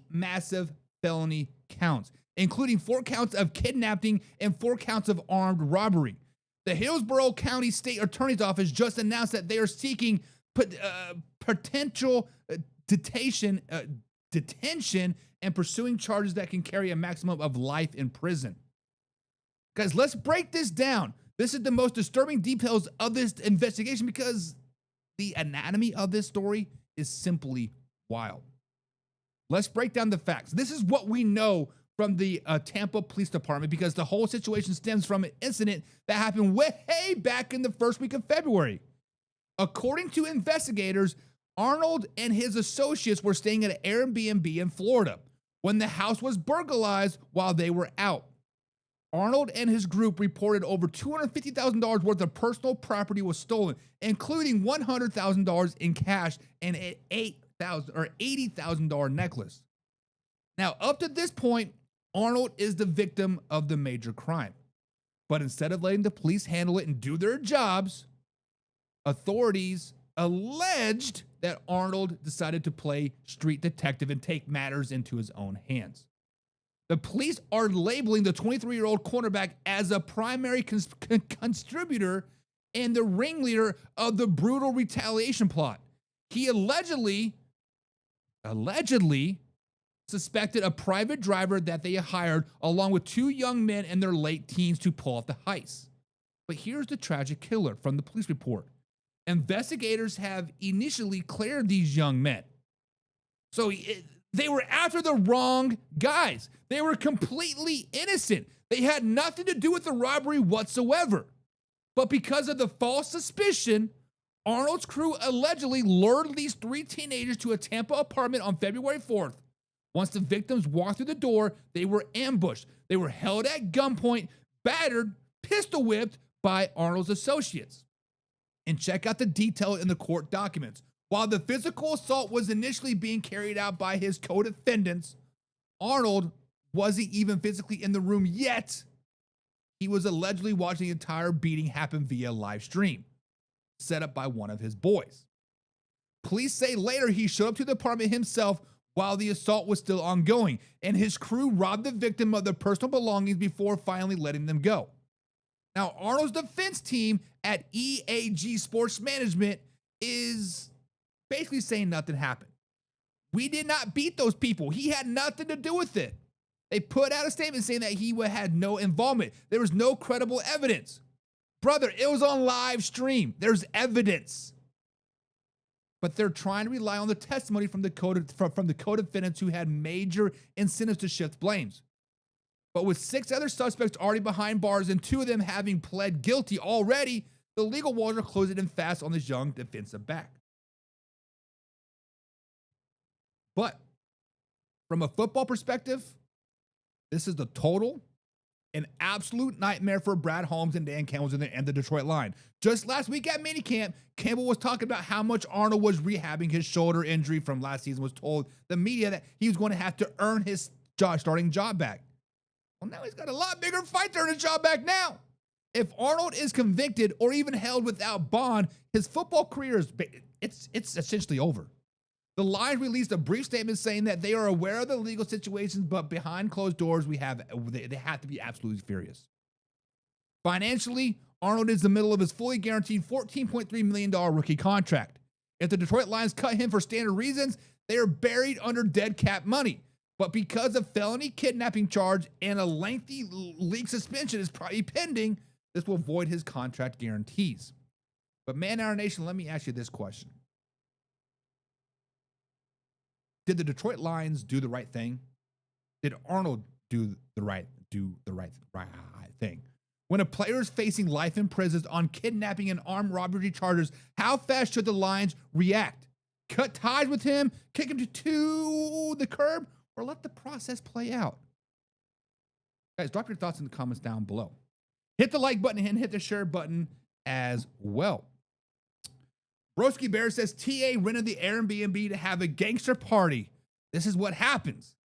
massive felony counts, including 4 counts of kidnapping and 4 counts of armed robbery. The Hillsborough County State Attorney's Office just announced that they are seeking potential detention and pursuing charges that can carry a maximum of life in prison. Guys, let's break this down. This is the most disturbing details of this investigation because the anatomy of this story is simply wild. Let's break down the facts. This is what we know from the Tampa Police Department because the whole situation stems from an incident that happened way back in the first week of February. According to investigators, Arnold and his associates were staying at an Airbnb in Florida when the house was burglarized while they were out. Arnold and his group reported over $250,000 worth of personal property was stolen, including $100,000 in cash and an $80,000 necklace. Now, up to this point, Arnold is the victim of the major crime. But instead of letting the police handle it and do their jobs, authorities alleged that Arnold decided to play street detective and take matters into his own hands. The police are labeling the 23-year-old cornerback as a primary contributor and the ringleader of the brutal retaliation plot. He allegedly suspected a private driver that they hired along with 2 young men in their late teens to pull off the heist. But here's the tragic killer from the police report. Investigators have initially cleared these young men. So they were after the wrong guys. They were completely innocent. They had nothing to do with the robbery whatsoever. But because of the false suspicion, Arnold's crew allegedly lured these 3 teenagers to a Tampa apartment on February 4th. Once the victims walked through the door, they were ambushed. They were held at gunpoint, battered, pistol whipped by Arnold's associates. And check out the detail in the court documents. While the physical assault was initially being carried out by his co-defendants, Arnold wasn't even physically in the room yet. He was allegedly watching the entire beating happen via live stream, set up by one of his boys. Police say later he showed up to the apartment himself while the assault was still ongoing, and his crew robbed the victim of their personal belongings before finally letting them go. Now, Arnold's defense team at EAG Sports Management is basically saying nothing happened. We did not beat those people. He had nothing to do with it. They put out a statement saying that he had no involvement. There was no credible evidence. Brother, it was on live stream. There's evidence. But they're trying to rely on the testimony from the co-defendants who had major incentives to shift blames. But with 6 other suspects already behind bars and 2 of them having pled guilty already, the legal walls are closing in fast on this young defensive back. But from a football perspective, this is the total an absolute nightmare for Brad Holmes and Dan Campbell and the Detroit Lions. Just last week at minicamp, Campbell was talking about how much Arnold was rehabbing his shoulder injury from last season, was told the media that he was going to have to earn his starting job back. Well, now he's got a lot bigger fight to earn his job back now. If Arnold is convicted or even held without bond, his football career it's essentially over. The Lions released a brief statement saying that they are aware of the legal situations, but behind closed doors, they have to be absolutely furious. Financially, Arnold is in the middle of his fully guaranteed $14.3 million rookie contract. If the Detroit Lions cut him for standard reasons, they are buried under dead cap money. But because of felony kidnapping charge and a lengthy league suspension is probably pending, This will void his contract guarantees. But Man Hour Nation, let me ask you this question. Did the Detroit Lions do the right thing? Did Arnold do the right thing? When a player is facing life in prison on kidnapping and armed robbery charges, how fast should the Lions react? Cut ties with him, kick him to the curb, or let the process play out? Guys, drop your thoughts in the comments down below. Hit the like button and hit the share button as well. Broski Bear says TA rented the Airbnb to have a gangster party. This is what happens.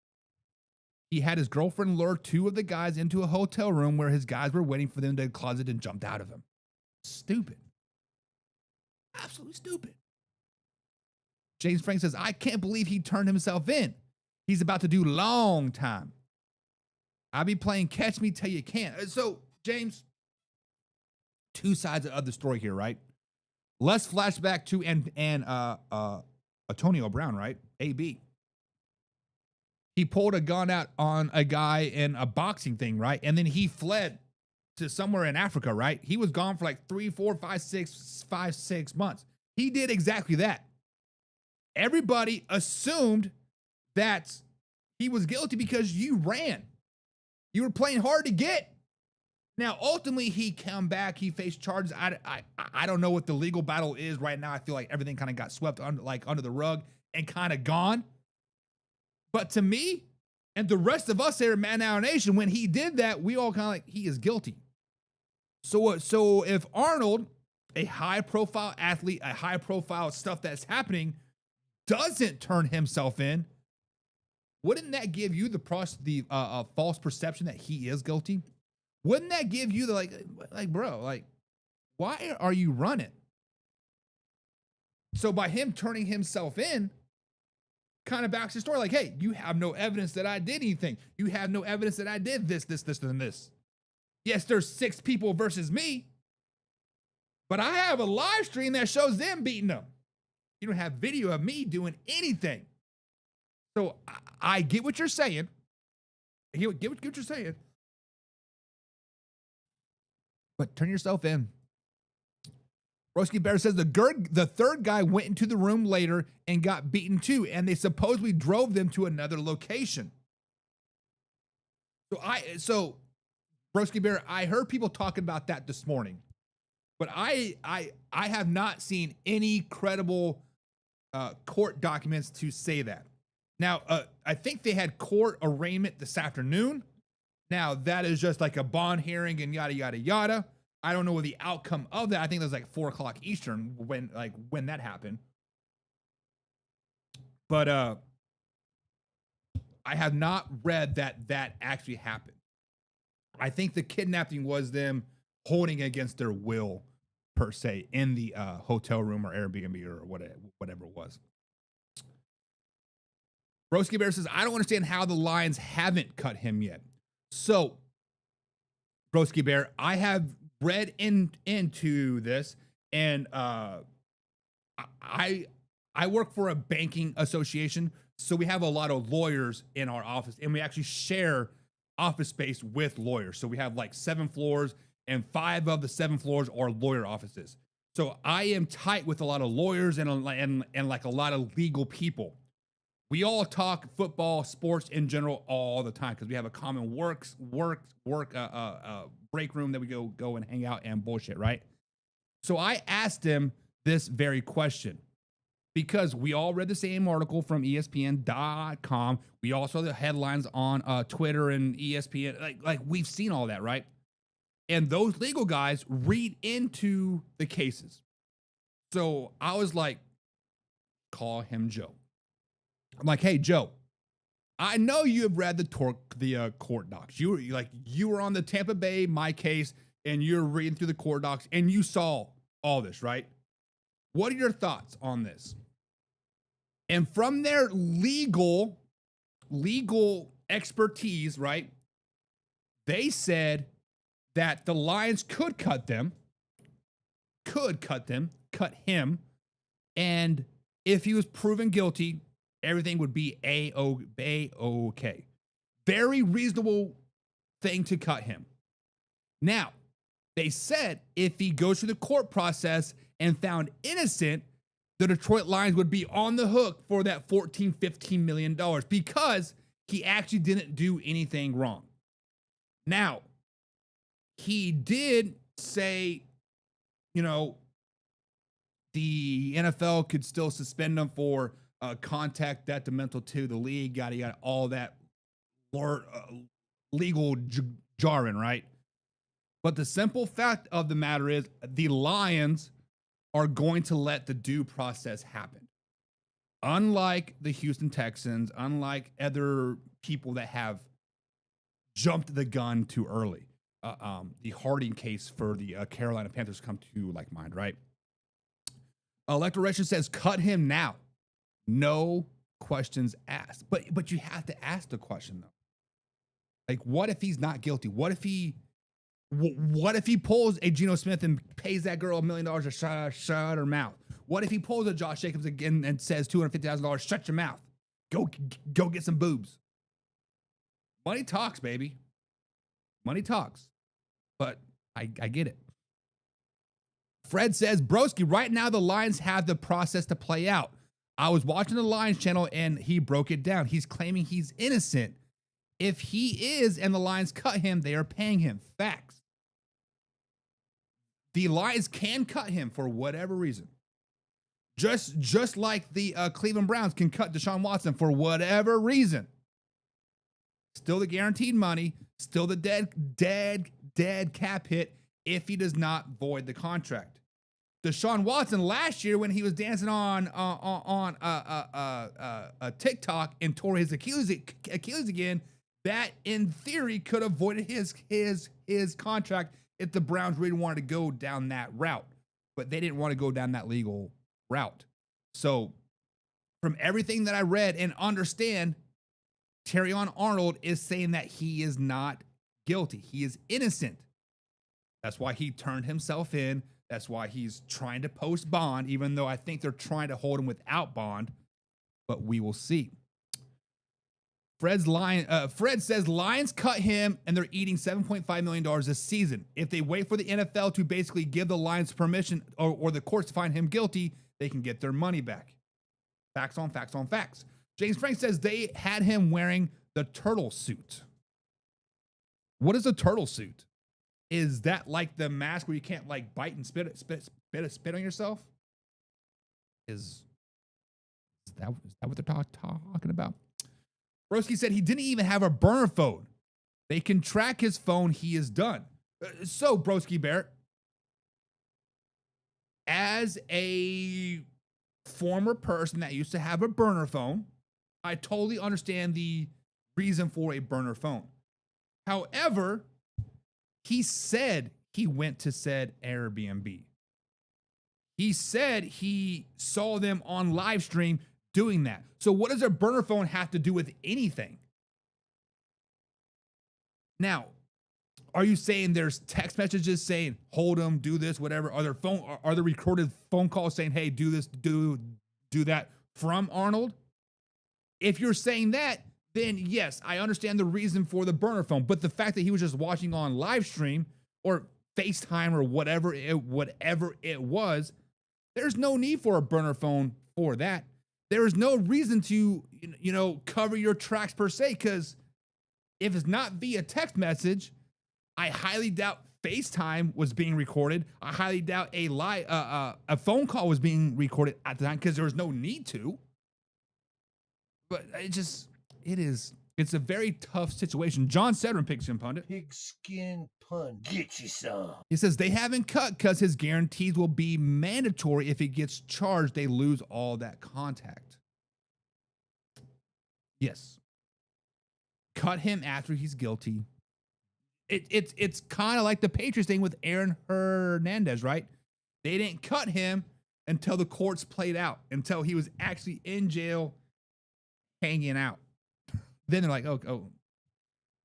He had his girlfriend lure two of the guys into a hotel room where his guys were waiting for them to the closet and jumped out of him. Stupid. Absolutely stupid. James Frank says, I can't believe he turned himself in. He's about to do long time. I'll be playing catch me till you can't. So, James, two sides of the story here, right? Let's flashback to Antonio Brown, right? AB. He pulled a gun out on a guy in a boxing thing, right? And then he fled to somewhere in Africa, right? He was gone for like 3, 4, 5, 6 months. He did exactly that. Everybody assumed that he was guilty because you ran. You were playing hard to get. Now, ultimately, he come back. He faced charges. I don't know what the legal battle is right now. I feel like everything kind of got swept under the rug and kind of gone. But to me, and the rest of us here at Man Hour Nation, when he did that, we all kind of like, he is guilty. So if Arnold, a high-profile athlete, a high-profile stuff that's happening, doesn't turn himself in, wouldn't that give you the false perception that he is guilty? Wouldn't that give you the like, bro, like, why are you running? So by him turning himself in, kind of backs the story like, hey, you have no evidence that I did anything. You have no evidence that I did this, and this. Yes, there's 6 people versus me, but I have a live stream that shows them beating them. You don't have video of me doing anything. So I get what you're saying. Get what you're saying. But turn yourself in. Broski Bear says the third guy went into the room later and got beaten too, and they supposedly drove them to another location. So Broski Bear, I heard people talking about that this morning, but I have not seen any credible court documents to say that. Now, I think they had court arraignment this afternoon. Now, that is just like a bond hearing and yada, yada, yada. I don't know what the outcome of that. I think it was like 4 o'clock Eastern when that happened. But I have not read that actually happened. I think the kidnapping was them holding against their will, per se, in the hotel room or Airbnb or whatever it was. Broski Bear says, I don't understand how the Lions haven't cut him yet. So, Broski Bear, I have read into this, and I work for a banking association, so we have a lot of lawyers in our office, and we actually share office space with lawyers. So we have like 7 floors, and 5 of the 7 floors are lawyer offices. So I am tight with a lot of lawyers and like a lot of legal people. We all talk football, sports in general all the time because we have a common work break room that we go and hang out and bullshit, right? So I asked him this very question because we all read the same article from ESPN.com. We all saw the headlines on Twitter and ESPN. Like we've seen all that, right? And those legal guys read into the cases. So I was like, call him Joe. I'm like, hey, Joe, I know you have read the court docs. You were on the Tampa Bay, my case, and you're reading through the court docs, and you saw all this, right? What are your thoughts on this? And from their legal expertise, right, they said that the Lions could cut him, cut him, and if he was proven guilty, everything would be A-okay. Very reasonable thing to cut him. Now, They said if he goes through the court process and found innocent, the Detroit Lions would be on the hook for that $14-15 million because he actually didn't do anything wrong. Now, he did say, you know, the NFL could still suspend him for contact detrimental to the league, yada, all that legal jargon, right? But the simple fact of the matter is the Lions are going to let the due process happen. Unlike the Houston Texans, unlike other people that have jumped the gun too early. The Harding case for the Carolina Panthers come to like mind, right? Electoration says cut him now. No questions asked. But you have to ask the question though. Like, what if he's not guilty? What if he pulls a Geno Smith and pays that girl $1 million to shut her mouth? What if he pulls a Josh Jacobs again and says $250,000, shut your mouth, go get some boobs? Money talks, baby. Money talks. But I get it. Fred says, broski, right now the Lions have the process to play out. I was watching the Lions channel and he broke it down. He's claiming he's innocent. If he is and the Lions cut him, they are paying him. Facts. The Lions can cut him for whatever reason. Just like the Cleveland Browns can cut Deshaun Watson for whatever reason. Still the guaranteed money, still the dead cap hit if he does not void the contract. Deshaun Watson last year when he was dancing on TikTok and tore his Achilles again, that in theory could have voided his contract if the Browns really wanted to go down that route, but they didn't want to go down that legal route. So from everything that I read and understand, Terrion Arnold is saying that he is not guilty. He is innocent. That's why he turned himself in. That's why he's trying to post bond, even though I think they're trying to hold him without bond, but we will see. Fred says Lions cut him and they're eating $7.5 million this season. If they wait for the NFL to basically give the Lions permission or the courts to find him guilty, they can get their money back. Facts on facts on facts. James Frank says they had him wearing the turtle suit. What is a turtle suit? Is that like the mask where you can't like bite and spit on yourself? Is that what they're talking about? Broski said he didn't even have a burner phone. They can track his phone. He is done. So Broski Barrett, as a former person that used to have a burner phone, I totally understand the reason for a burner phone. However, he said he went to said Airbnb. He said he saw them on live stream doing that. So what does a burner phone have to do with anything? Now, are you saying there's text messages saying, hold them, do this, whatever? Are there recorded phone calls saying, hey, do this, do that from Arnold? If you're saying that, then yes, I understand the reason for the burner phone. But the fact that he was just watching on live stream or FaceTime or whatever it was, there's no need for a burner phone for that. There is no reason to, cover your tracks per se, because if it's not via text message, I highly doubt FaceTime was being recorded. I highly doubt a phone call was being recorded at the time because there was no need to. But it's a very tough situation. John Sedrin, Pigskin Pundit.
Pigskin pun. Get you some.
He says they haven't cut because his guarantees will be mandatory. If he gets charged, they lose all that contact. Yes. Cut him after he's guilty. It's kind of like the Patriots thing with Aaron Hernandez, right? They didn't cut him until the courts played out, until he was actually in jail hanging out. Then they're like, oh,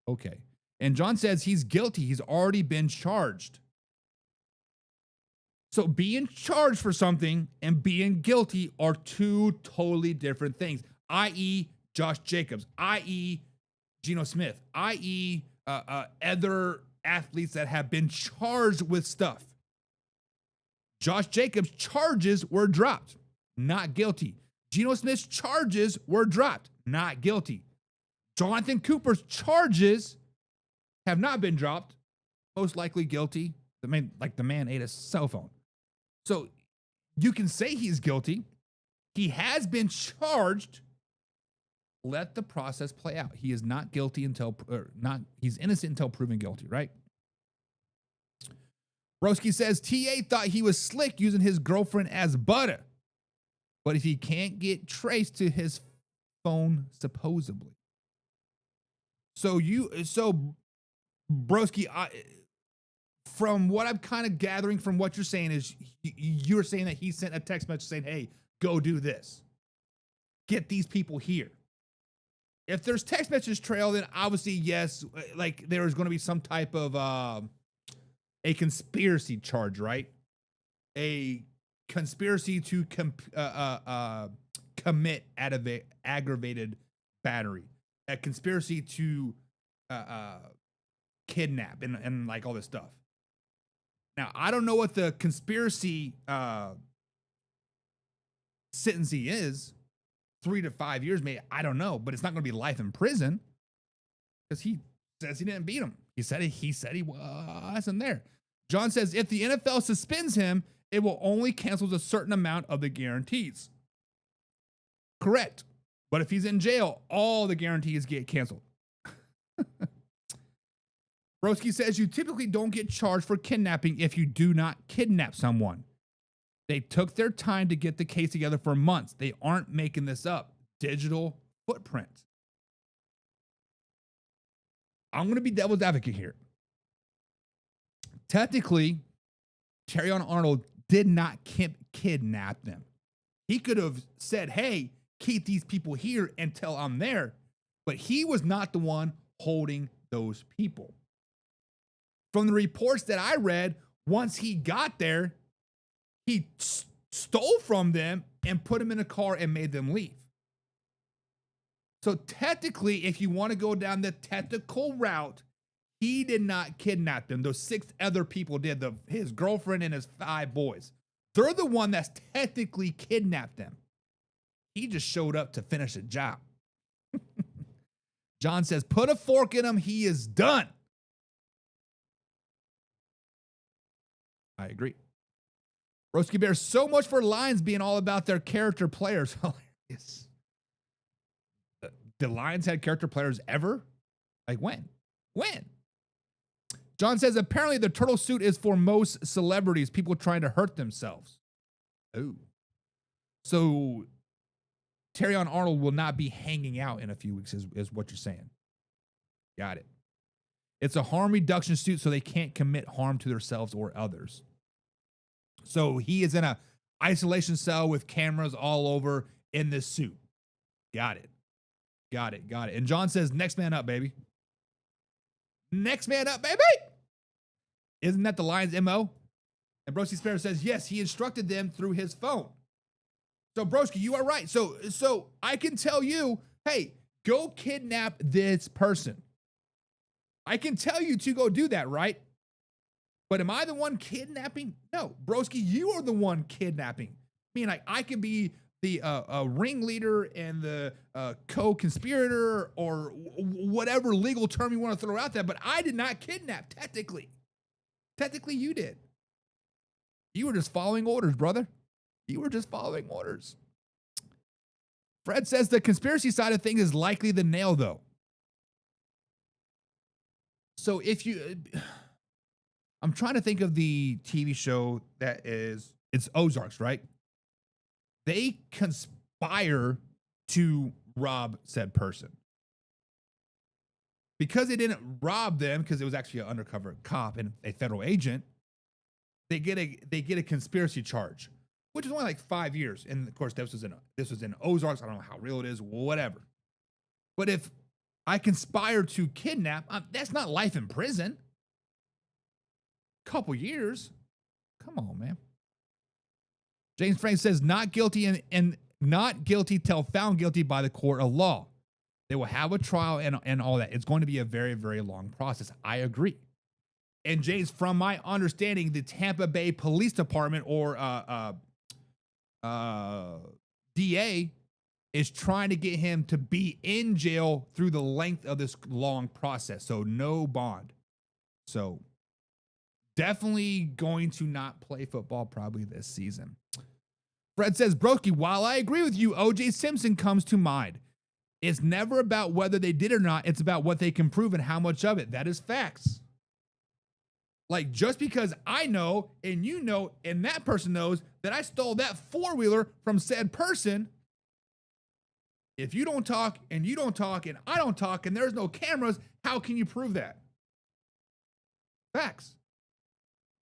okay. And John says he's guilty. He's already been charged. So being charged for something and being guilty are two totally different things, i.e. Josh Jacobs, i.e. Geno Smith, i.e. Other athletes that have been charged with stuff. Josh Jacobs' charges were dropped, not guilty. Geno Smith's charges were dropped, not guilty. Jonathan Cooper's charges have not been dropped, most likely guilty. The man ate a cell phone. So you can say he's guilty. He has been charged. Let the process play out. He is not guilty he's innocent until proven guilty, right? Broski says TA thought he was slick using his girlfriend as butter. But if he can't get traced to his phone, supposedly. So Broski, from what I'm kind of gathering from what you're saying is you're saying that he sent a text message saying, hey, go do this. Get these people here. If there's text message trail, then obviously, yes, like there is going to be some type of a conspiracy charge, right? A conspiracy to commit aggravated battery. A conspiracy to kidnap and like all this stuff. Now, I don't know what the conspiracy sentencing is. 3 to 5 years, maybe. I don't know, but it's not going to be life in prison because he says he didn't beat him. He said he wasn't there. John says if the NFL suspends him, it will only cancel a certain amount of the guarantees. Correct. But if he's in jail, all the guarantees get canceled. Broski says you typically don't get charged for kidnapping if you do not kidnap someone. They took their time to get the case together for months. They aren't making this up. Digital footprint. I'm going to be devil's advocate here. Technically, Terrion Arnold did not kidnap them. He could have said, hey, keep these people here until I'm there. But he was not the one holding those people. From the reports that I read, once he got there, he stole from them and put them in a car and made them leave. So technically, if you want to go down the technical route, he did not kidnap them. Those 6 other people did, his girlfriend and his 5 boys. They're the one that's technically kidnapped them. He just showed up to finish a job. John says, put a fork in him. He is done. I agree. Broski Bear, so much for Lions being all about their character players. Hilarious. The Lions had character players ever? Like when? When? John says, apparently the turtle suit is for most celebrities, people trying to hurt themselves. Oh. So Terrion Arnold will not be hanging out in a few weeks is what you're saying. Got it. It's a harm reduction suit so they can't commit harm to themselves or others. So he is in a isolation cell with cameras all over in this suit. Got it. Got it. Got it. And John says, next man up, baby. Next man up, baby. Isn't that the Lions' MO? And Broski Sparrow says, yes, he instructed them through his phone. So Broski, you are right. So I can tell you, hey, go kidnap this person. I can tell you to go do that, right? But am I the one kidnapping? No, Broski, you are the one kidnapping. I mean, like, I could be the ringleader and the co-conspirator or whatever legal term you want to throw out there, but I did not kidnap, technically. Technically, you did. You were just following orders, brother. You were just following orders. Fred says the conspiracy side of things is likely the nail, though. So if you... I'm trying to think of the TV show that it's Ozarks, right? They conspire to rob said person. Because they didn't rob them, because it was actually an undercover cop and a federal agent, they get a conspiracy charge, which is only like 5 years. And of course, this was in Ozarks. I don't know how real it is, whatever. But if I conspire to kidnap, that's not life in prison. Couple years. Come on, man. James Frank says not guilty and not guilty till found guilty by the court of law. They will have a trial and all that. It's going to be a very, very long process. I agree. And James, from my understanding, the Tampa Bay Police Department or DA is trying to get him to be in jail through the length of this long process. So no bond. So definitely going to not play football probably this season. Fred says, Broski, while I agree with you, O.J. Simpson comes to mind. It's never about whether they did or not. It's about what they can prove and how much of it. That is facts. Like, just because I know and you know and that person knows that I stole that four-wheeler from said person, if you don't talk and you don't talk and I don't talk and there's no cameras, how can you prove that? Facts.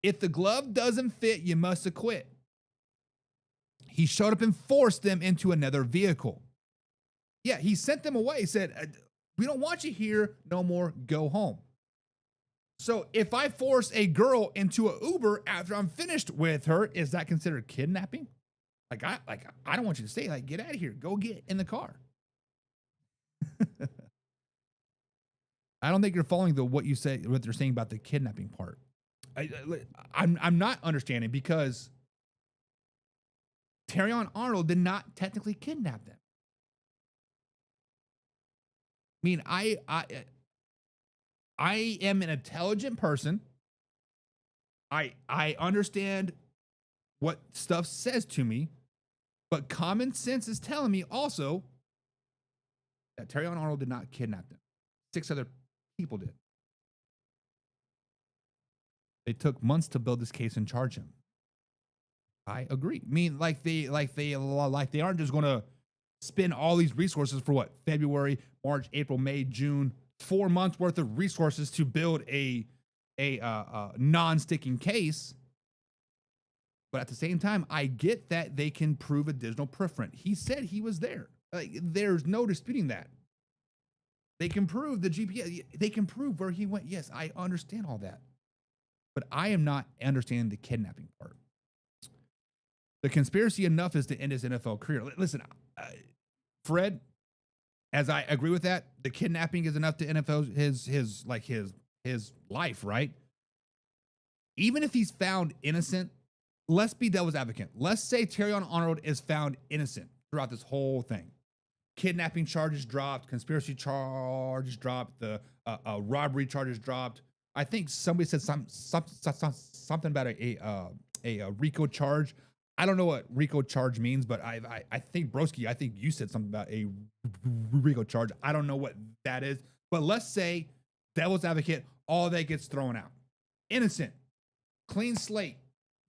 If the glove doesn't fit, you must acquit. He showed up and forced them into another vehicle. Yeah, he sent them away. He said, we don't want you here no more. Go home. So if I force a girl into an Uber after I'm finished with her, is that considered kidnapping? I don't want you to stay. Like, get out of here. Go get in the car. I don't think you're following what you say, what they're saying about the kidnapping part. I'm not understanding because Terrion Arnold did not technically kidnap them. I mean, I am an intelligent person. I understand what stuff says to me, but common sense is telling me also that Terrion Arnold did not kidnap them. 6 other people did. They took months to build this case and charge him. I agree. I mean, like they aren't just going to spend all these resources for what? February, March, April, May, June, 4 months worth of resources to build a non-sticking case. But at the same time, I get that they can prove a digital print. He said he was there. Like, there's no disputing that. They can prove the GPS. They can prove where he went. Yes, I understand all that. But I am not understanding the kidnapping part. The conspiracy enough is to end his NFL career. Listen, Fred, as I agree with that, the kidnapping is enough to NFL his life, right? Even if he's found innocent, let's be devil's advocate. Let's say Terrion Arnold is found innocent throughout this whole thing. Kidnapping charges dropped, conspiracy charges dropped, the robbery charges dropped. I think somebody said something about a RICO charge. I don't know what RICO charge means, but I think, Broski, I think you said something about a RICO charge. I don't know what that is, but let's say, devil's advocate, all that gets thrown out. Innocent, clean slate,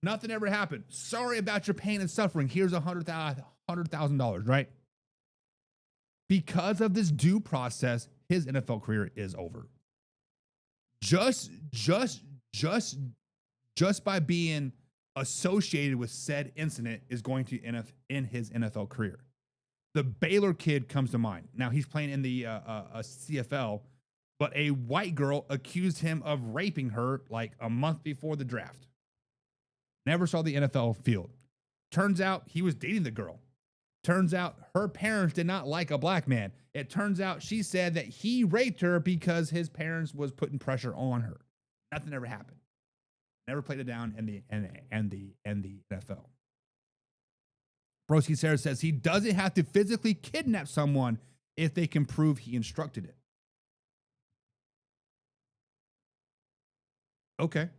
nothing ever happened. Sorry about your pain and suffering. Here's $100,000, right? Because of this due process, his NFL career is over. Just by being associated with said incident is going to end his NFL career. The Baylor kid comes to mind. Now he's playing in the CFL, but a white girl accused him of raping her like a month before the draft. Never saw the NFL field. Turns out he was dating the girl. Turns out her parents did not like a black man. It turns out she said that he raped her because his parents was putting pressure on her. Nothing ever happened. Never played it down in the NFL. Broski Sarah says he doesn't have to physically kidnap someone if they can prove he instructed it. Okay.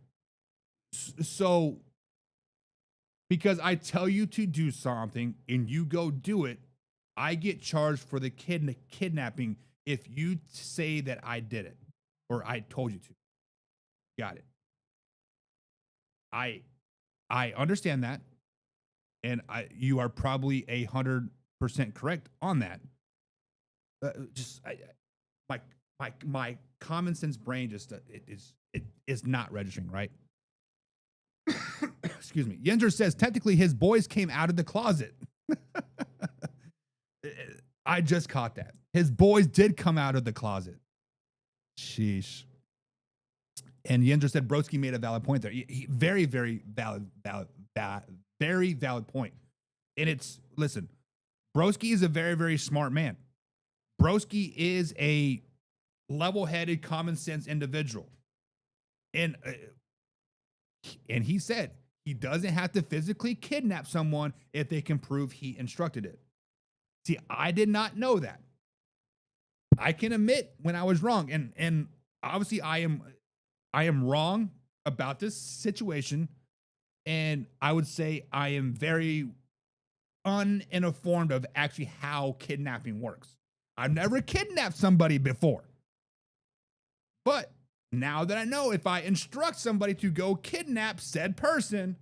So, because I tell you to do something and you go do it, I get charged for the kidnapping if you say that I did it or I told you to. Got it. I understand that, and you are probably 100% correct on that. My common sense brain just it is not registering, right? Excuse me. Yender says technically his boys came out of the closet. I just caught that. His boys did come out of the closet. Sheesh. And Yender said Broski made a valid point there. Very, very valid, very valid point. And it's, listen, Broski is a very, very smart man. Broski is a level-headed, common sense individual. And he said he doesn't have to physically kidnap someone if they can prove he instructed it. See, I did not know that. I can admit when I was wrong, and obviously I am wrong about this situation, and I would say I am very uninformed of actually how kidnapping works. I've never kidnapped somebody before. But now that I know if I instruct somebody to go kidnap said person,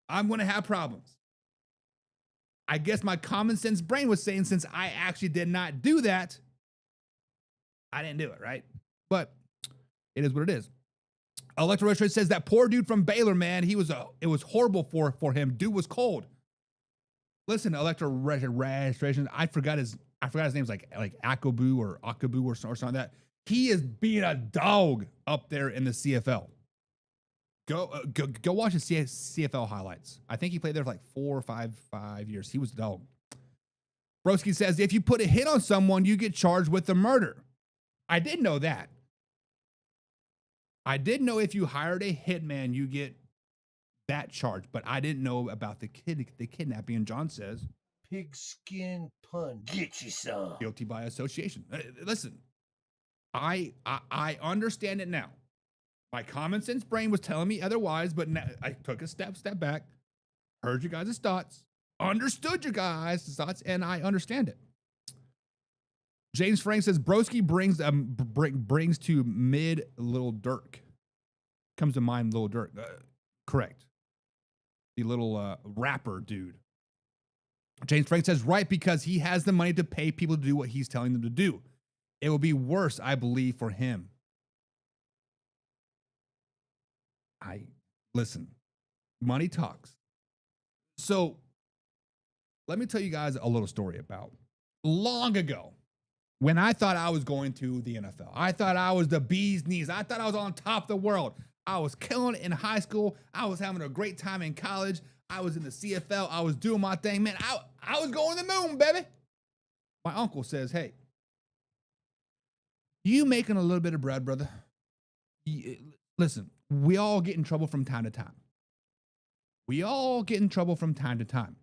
I'm going to have problems. I guess my common sense brain was saying since I actually did not do that, I didn't do it, right? But it is what it is. Electra Restoration says that poor dude from Baylor, man, it was horrible for him. Dude was cold. Listen, Electra Restoration, I forgot his name's like Akabu or something like that. He is being a dog up there in the CFL. Go watch his CFL highlights. I think he played there for like 4 or 5 years. He was a dog. Broski says, if you put a hit on someone, you get charged with the murder. I did know that. I did know if you hired a hitman, you get that charge, but I didn't know about the kidnapping. And John says,
Pigskin pun. Get you some.
Guilty by association. Listen, I understand it now. My common sense brain was telling me otherwise, but now I took a step back, heard you guys' thoughts, understood your guys' thoughts, and I understand it. James Frank says Broski brings to mid Little Dirk. Comes to mind Little Dirk. Correct. The little rapper dude. James Frank says right because he has the money to pay people to do what he's telling them to do. It will be worse, I believe, for him. Listen, money talks. So let me tell you guys a little story about long ago when I thought I was going to the NFL. I thought I was the bee's knees. I thought I was on top of the world. I was killing it in high school. I was having a great time in college. I was in the CFL. I was doing my thing. Man, I was going to the moon, baby. My uncle says, hey, you making a little bit of bread, brother? Listen, we all get in trouble from time to time. We all get in trouble from time to time.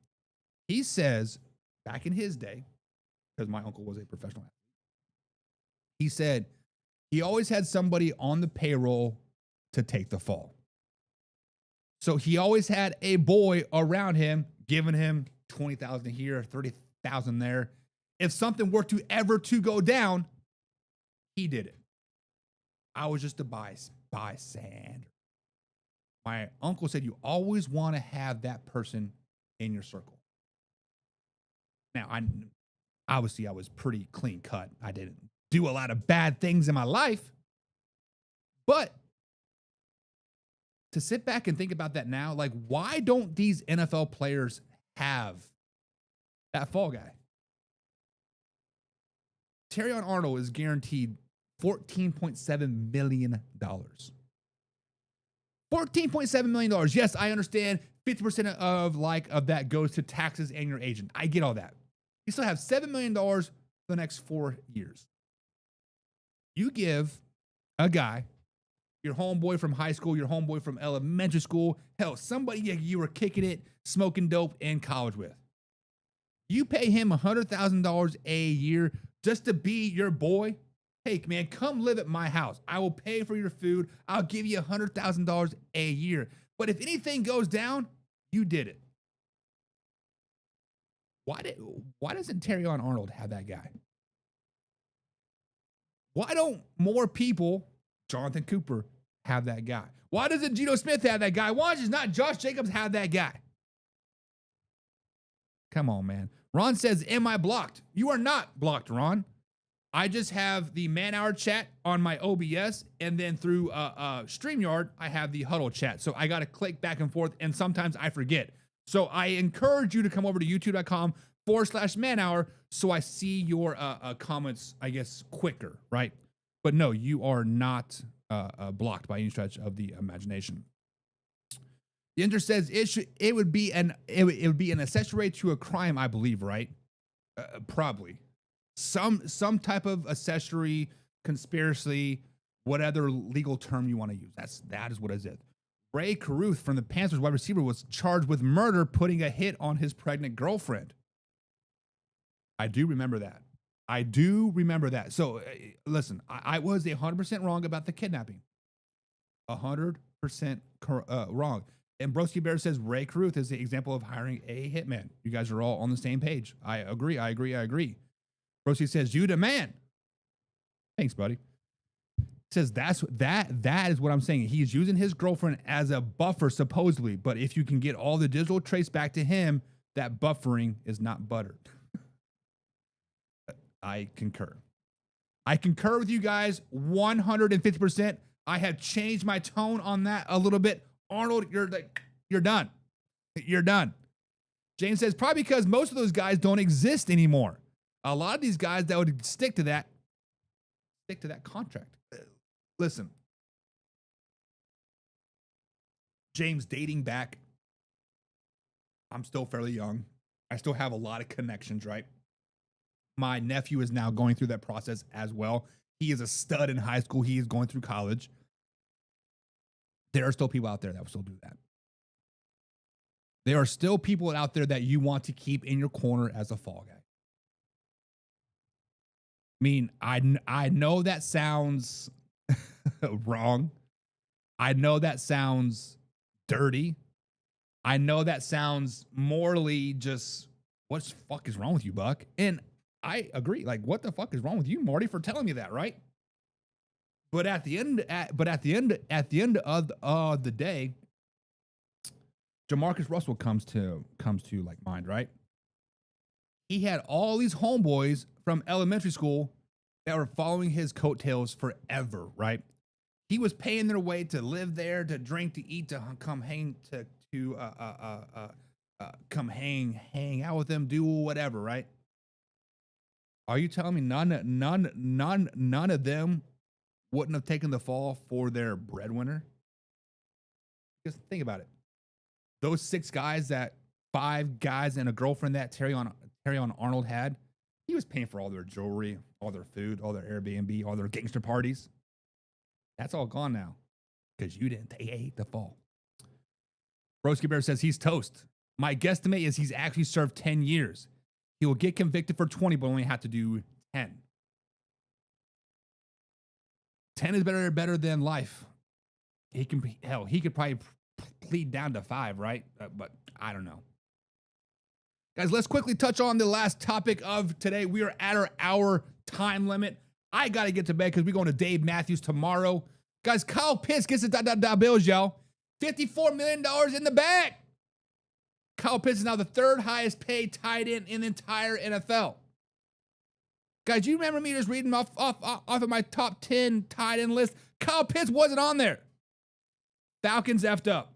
He says, back in his day, because my uncle was a professional athlete, he said he always had somebody on the payroll to take the fall. So he always had a boy around him, giving him 20,000 here, 30,000 there. If something were to ever to go down, he did it. I was just a bystander. My uncle said you always want to have that person in your circle. Now, obviously I was pretty clean cut. I didn't do a lot of bad things in my life, but to sit back and think about that now, like, why don't these NFL players have that fall guy? Terrion Arnold is guaranteed $14.7 million. $14.7 million. Yes, I understand 50% of that goes to taxes and your agent. I get all that. You still have $7 million for the next 4 years. You give a guy, your homeboy from high school, your homeboy from elementary school, hell, somebody you were kicking it, smoking dope in college with. You pay him $100,000 a year just to be your boy. Hey, man, come live at my house. I will pay for your food. I'll give you $100,000 a year. But if anything goes down, you did it. Why doesn't Terrion Arnold have that guy? Why don't more people, Jonathan Cooper, have that guy? Why doesn't Geno Smith have that guy? Why does not Josh Jacobs have that guy? Come on, man. Ron says, am I blocked? You are not blocked, Ron. I just have the man-hour chat on my OBS, and then through StreamYard, I have the huddle chat. So I got to click back and forth, and sometimes I forget. So I encourage you to come over to youtube.com/man-hour so I see your comments, I guess, quicker, right? But no, you are not blocked by any stretch of the imagination. The Inter says it would be an accessory to a crime, I believe, right? Probably. Some type of accessory, conspiracy, what other legal term you want to use. That is what it is. Ray Caruth from the Panthers wide receiver was charged with murder, putting a hit on his pregnant girlfriend. I do remember that. So listen, I was 100% wrong about the kidnapping. 100% wrong. And Broski Bear says Ray Caruth is the example of hiring a hitman. You guys are all on the same page. I agree. Broski says, you the man. Thanks, buddy. Says that is what I'm saying. He's using his girlfriend as a buffer, supposedly. But if you can get all the digital trace back to him, that buffering is not buttered. I concur. I concur with you guys 150%. I have changed my tone on that a little bit. Arnold, you're done. You're done. James says, probably because most of those guys don't exist anymore. A lot of these guys that would stick to that contract. Listen, James, dating back, I'm still fairly young. I still have a lot of connections, right? My nephew is now going through that process as well. He is a stud in high school. He is going through college. There are still people out there that will still do that. There are still people out there that you want to keep in your corner as a fall guy. I mean, I know that sounds wrong. I know that sounds dirty. I know that sounds morally just, what the fuck is wrong with you, Buck? And I agree. Like, what the fuck is wrong with you, Marty, for telling me that, right? But at the end of the day, Jamarcus Russell comes to like mind, right? He had all these homeboys from elementary school that were following his coattails forever, right? He was paying their way to live there, to drink, to eat, to come hang, come hang out with them, do whatever, right? Are you telling me none of them wouldn't have taken the fall for their breadwinner? Just think about it. Those 5 guys and a girlfriend that Terrion Arnold had, he was paying for all their jewelry, all their food, all their Airbnb, all their gangster parties. That's all gone now because you didn't take the fall. Broski Bear says he's toast. My guesstimate is he's actually served 10 years. He will get convicted for 20, but only have to do 10. 10 is better than life. He could probably plead down to 5, right? But I don't know. Guys, let's quickly touch on the last topic of today. We are at our hour time limit. I got to get to bed because we're going to Dave Matthews tomorrow. Guys, Kyle Pitts gets the bills, y'all. $54 million in the bag. Kyle Pitts is now the 3rd highest paid tight end in the entire NFL. Guys, you remember me just reading off of my top 10 tight end list? Kyle Pitts wasn't on there. Falcons effed up.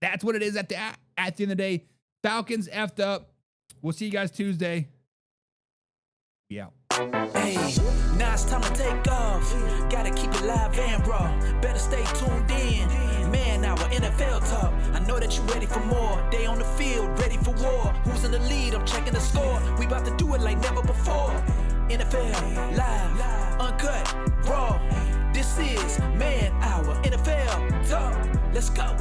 That's what it is at the end of the day. Falcons effed up. We'll see you guys Tuesday. Be out.
Hey, now it's time to take off. Gotta keep it live and raw. Better stay tuned in. Man, our NFL talk. I know that you're ready for more. They on the field, ready for war. Who's in the lead? I'm checking the score. We about to do it like never before. NFL live, uncut, raw. This is Man Hour NFL Talk. Let's go.